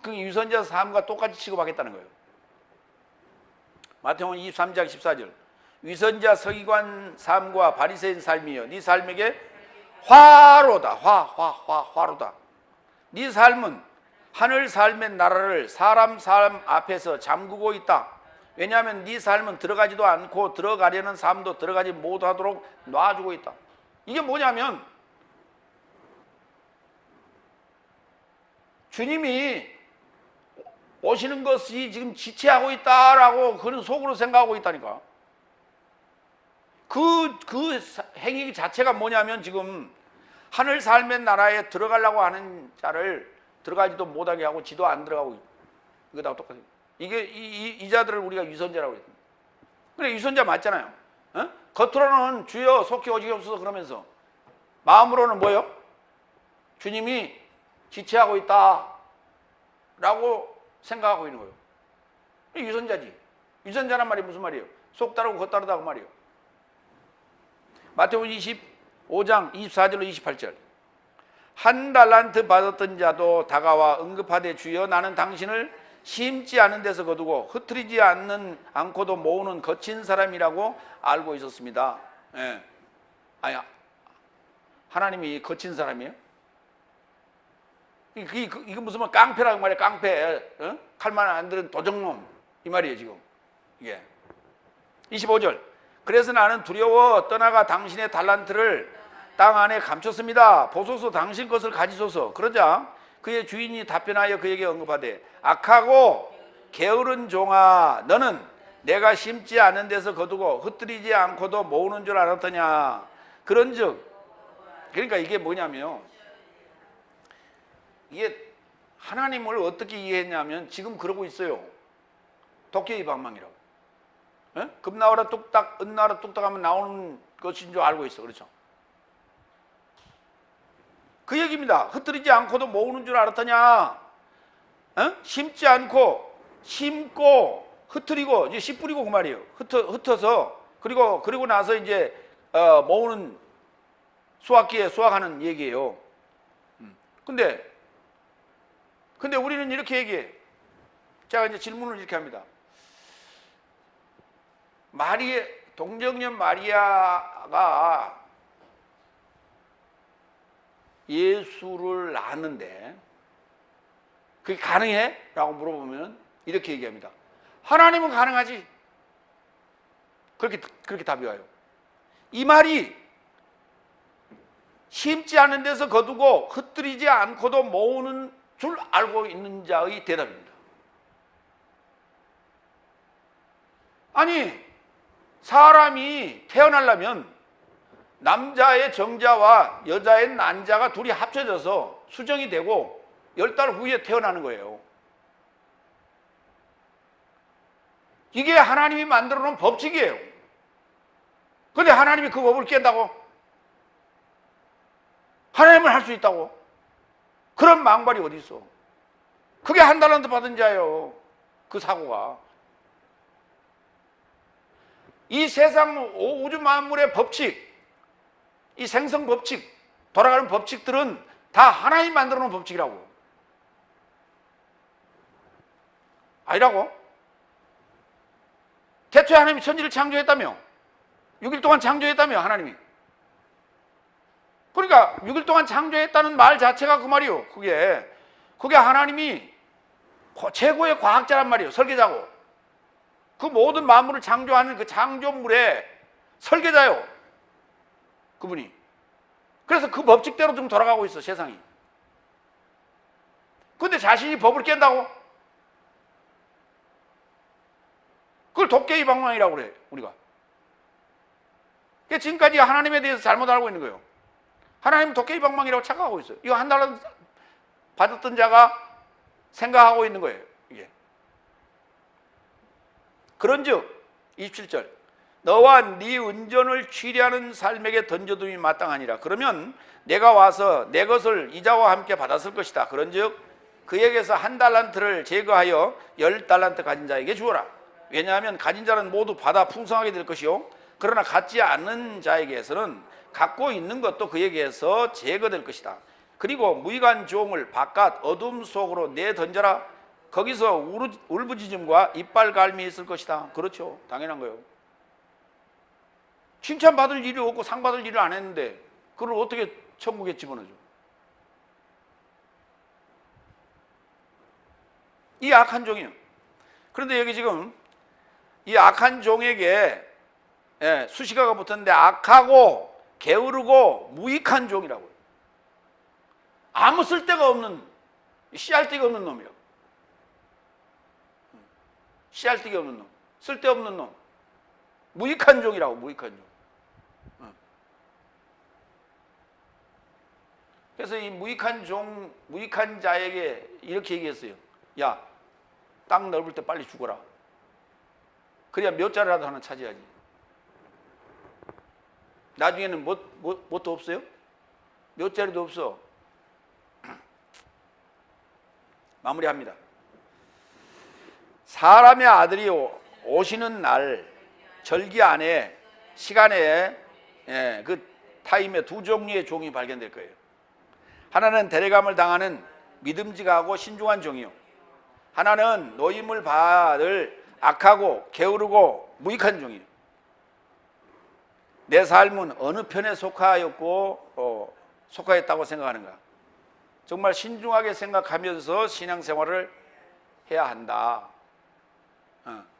S1: 그 위선자 삶과 똑같이 취급하겠다는 거예요. 마태복음 23장 14절 위선자 서기관 삶과 바리새인 삶이여 네 삶에게 화로다. 화로다. 네 삶은 하늘 삶의 나라를 사람 삶 앞에서 잠그고 있다. 왜냐하면 네 삶은 들어가지도 않고 들어가려는 삶도 들어가지 못하도록 놔주고 있다. 이게 뭐냐면 주님이 오시는 것이 지금 지체하고 있다라고 그런 속으로 생각하고 있다니까. 그 행위 자체가 뭐냐면 지금 하늘 삶의 나라에 들어가려고 하는 자를 들어가지도 못하게 하고 지도 안 들어가고 있다. 이거하고 똑같아요. 이게 이 자들을 우리가 위선자라고 했습니다. 그래 위선자 맞잖아요. 어? 겉으로는 주여 속히 오시옵소서 그러면서 마음으로는 뭐예요? 주님이 지체하고 있다라고 생각하고 있는 거예요. 위선자지. 위선자란 말이 무슨 말이에요? 속 따르고 겉 따르다 그 말이에요. 마태복음 25장 24절로 28절 한 달란트 받았던 자도 다가와 응급하되 주여 나는 당신을 심지 않은 데서 거두고 흩트리지 않고도 모으는 거친 사람이라고 알고 있었습니다. 예. 아니 하나님이 거친 사람이에요? 이거 무슨 말 깡패라고 말이야. 깡패. 어? 칼만 안 들은 도적놈 이 말이에요 지금. 이게 25절 그래서 나는 두려워 떠나가 당신의 달란트를 땅 안에 감췄습니다. 보소서 당신 것을 가지소서. 그러자 그의 주인이 답변하여 그에게 언급하되 악하고 게으른 종아 너는 내가 심지 않은 데서 거두고 흩뜨리지 않고도 모으는 줄 알았더냐. 그런즉 그러니까 이게 뭐냐면 이게 하나님을 어떻게 이해했냐면 지금 그러고 있어요. 도깨비 방망이라고. 예? 금 나와라 뚝딱 은 나와라 뚝딱 하면 나오는 것인 줄 알고 있어. 그렇죠? 그 얘기입니다. 흩뜨리지 않고도 모으는 줄 알았더냐. 심지 않고 심고 흩뜨리고 이제 씨 뿌리고 그 말이에요. 흩어서 그리고 나서 이제 모으는 수확기에 수확하는 얘기예요. 근데 우리는 이렇게 얘기해. 제가 이제 질문을 이렇게 합니다. 동정녀 마리아가 예수를 낳았는데 그게 가능해? 라고 물어보면 이렇게 얘기합니다. 하나님은 가능하지. 그렇게 답이 와요. 이 말이 심지 않은 데서 거두고 흩뜨리지 않고도 모으는 줄 알고 있는 자의 대답입니다. 아니 사람이 태어나려면 남자의 정자와 여자의 난자가 둘이 합쳐져서 수정이 되고 10달 후에 태어나는 거예요. 이게 하나님이 만들어 놓은 법칙이에요. 그런데 하나님이 그 법을 깬다고? 하나님은 할 수 있다고? 그런 망발이 어디 있어? 그게 한 달란트 받은 자예요. 그 사고가. 이 세상 우주 만물의 법칙, 이 생성 법칙, 돌아가는 법칙들은 다 하나님 만들어 놓은 법칙이라고. 아니라고? 태초에 하나님이 천지를 창조했다며. 6일 동안 창조했다며 하나님이. 그러니까 6일 동안 창조했다는 말 자체가 그 말이요. 그게 하나님이 최고의 과학자란 말이에요. 설계자고. 그 모든 만물을 창조하는 그 창조물의 설계자요. 그분이. 그래서 그 법칙대로 좀 돌아가고 있어 세상이. 근데 자신이 법을 깬다고? 그걸 도깨비 방망이라고 그래 우리가. 그러니까 지금까지 하나님에 대해서 잘못 알고 있는 거예요. 하나님은 도깨비 방망이라고 착각하고 있어요. 이거 한 달란 받았던 자가 생각하고 있는 거예요. 이게. 그런즉 27절 너와 네 은전을 취리하는 삶에게 던져둠이 마땅하니라. 그러면 내가 와서 내 것을 이자와 함께 받았을 것이다. 그런즉 그에게서 1달란트를 제거하여 10달란트 가진 자에게 주어라. 왜냐하면 가진 자는 모두 받아 풍성하게 될 것이요 그러나 갖지 않는 자에게서는 갖고 있는 것도 그에게서 제거될 것이다. 그리고 무익한 종을 바깥 어둠 속으로 내던져라. 거기서 울부짖음과 이빨 갈미 있을 것이다. 그렇죠, 당연한 거예요. 칭찬받을 일이 없고 상 받을 일을 안 했는데 그걸 어떻게 천국에 집어넣어줘? 이 악한 종이요. 그런데 여기 지금 이 악한 종에게 수식어가 붙었는데 악하고 게으르고 무익한 종이라고요. 아무 쓸데가 없는, 씨알데기 없는 놈이요. 씨알데기 없는 놈, 쓸데없는 놈, 무익한 종이라고. 무익한 종. 그래서 이 무익한 종, 무익한 자에게 이렇게 얘기했어요. 야, 땅 넓을 때 빨리 죽어라. 그래야 몇 자리라도 하나 차지하지. 나중에는 뭣도 없어요? 몇 자리도 없어. 마무리합니다. 사람의 아들이 오시는 날 절기 안에 시간에 그 타임에 두 종류의 종이 발견될 거예요. 하나는 데려감을 당하는 믿음직하고 신중한 종이요, 하나는 노임을 받을 악하고 게으르고 무익한 종이요. 내 삶은 어느 편에 속하였다고 생각하는가? 정말 신중하게 생각하면서 신앙생활을 해야 한다.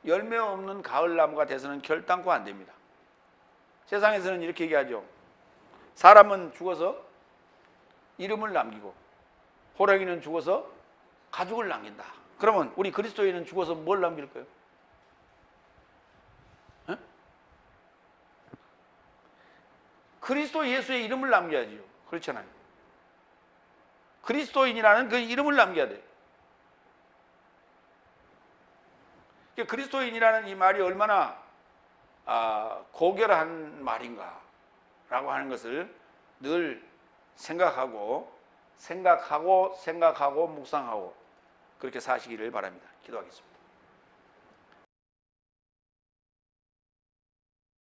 S1: 열매 없는 가을나무가 돼서는 결단코 안 됩니다. 세상에서는 이렇게 얘기하죠. 사람은 죽어서 이름을 남기고 호랑이는 죽어서 가죽을 남긴다. 그러면 우리 그리스도인은 죽어서 뭘 남길 거예요? 그리스도 예수의 이름을 남겨야지요. 그렇잖아요. 그리스도인이라는 그 이름을 남겨야 돼요. 그리스도인이라는 이 말이 얼마나 고결한 말인가 라고 하는 것을 늘 생각하고 묵상하고 그렇게 사시기를 바랍니다. 기도하겠습니다.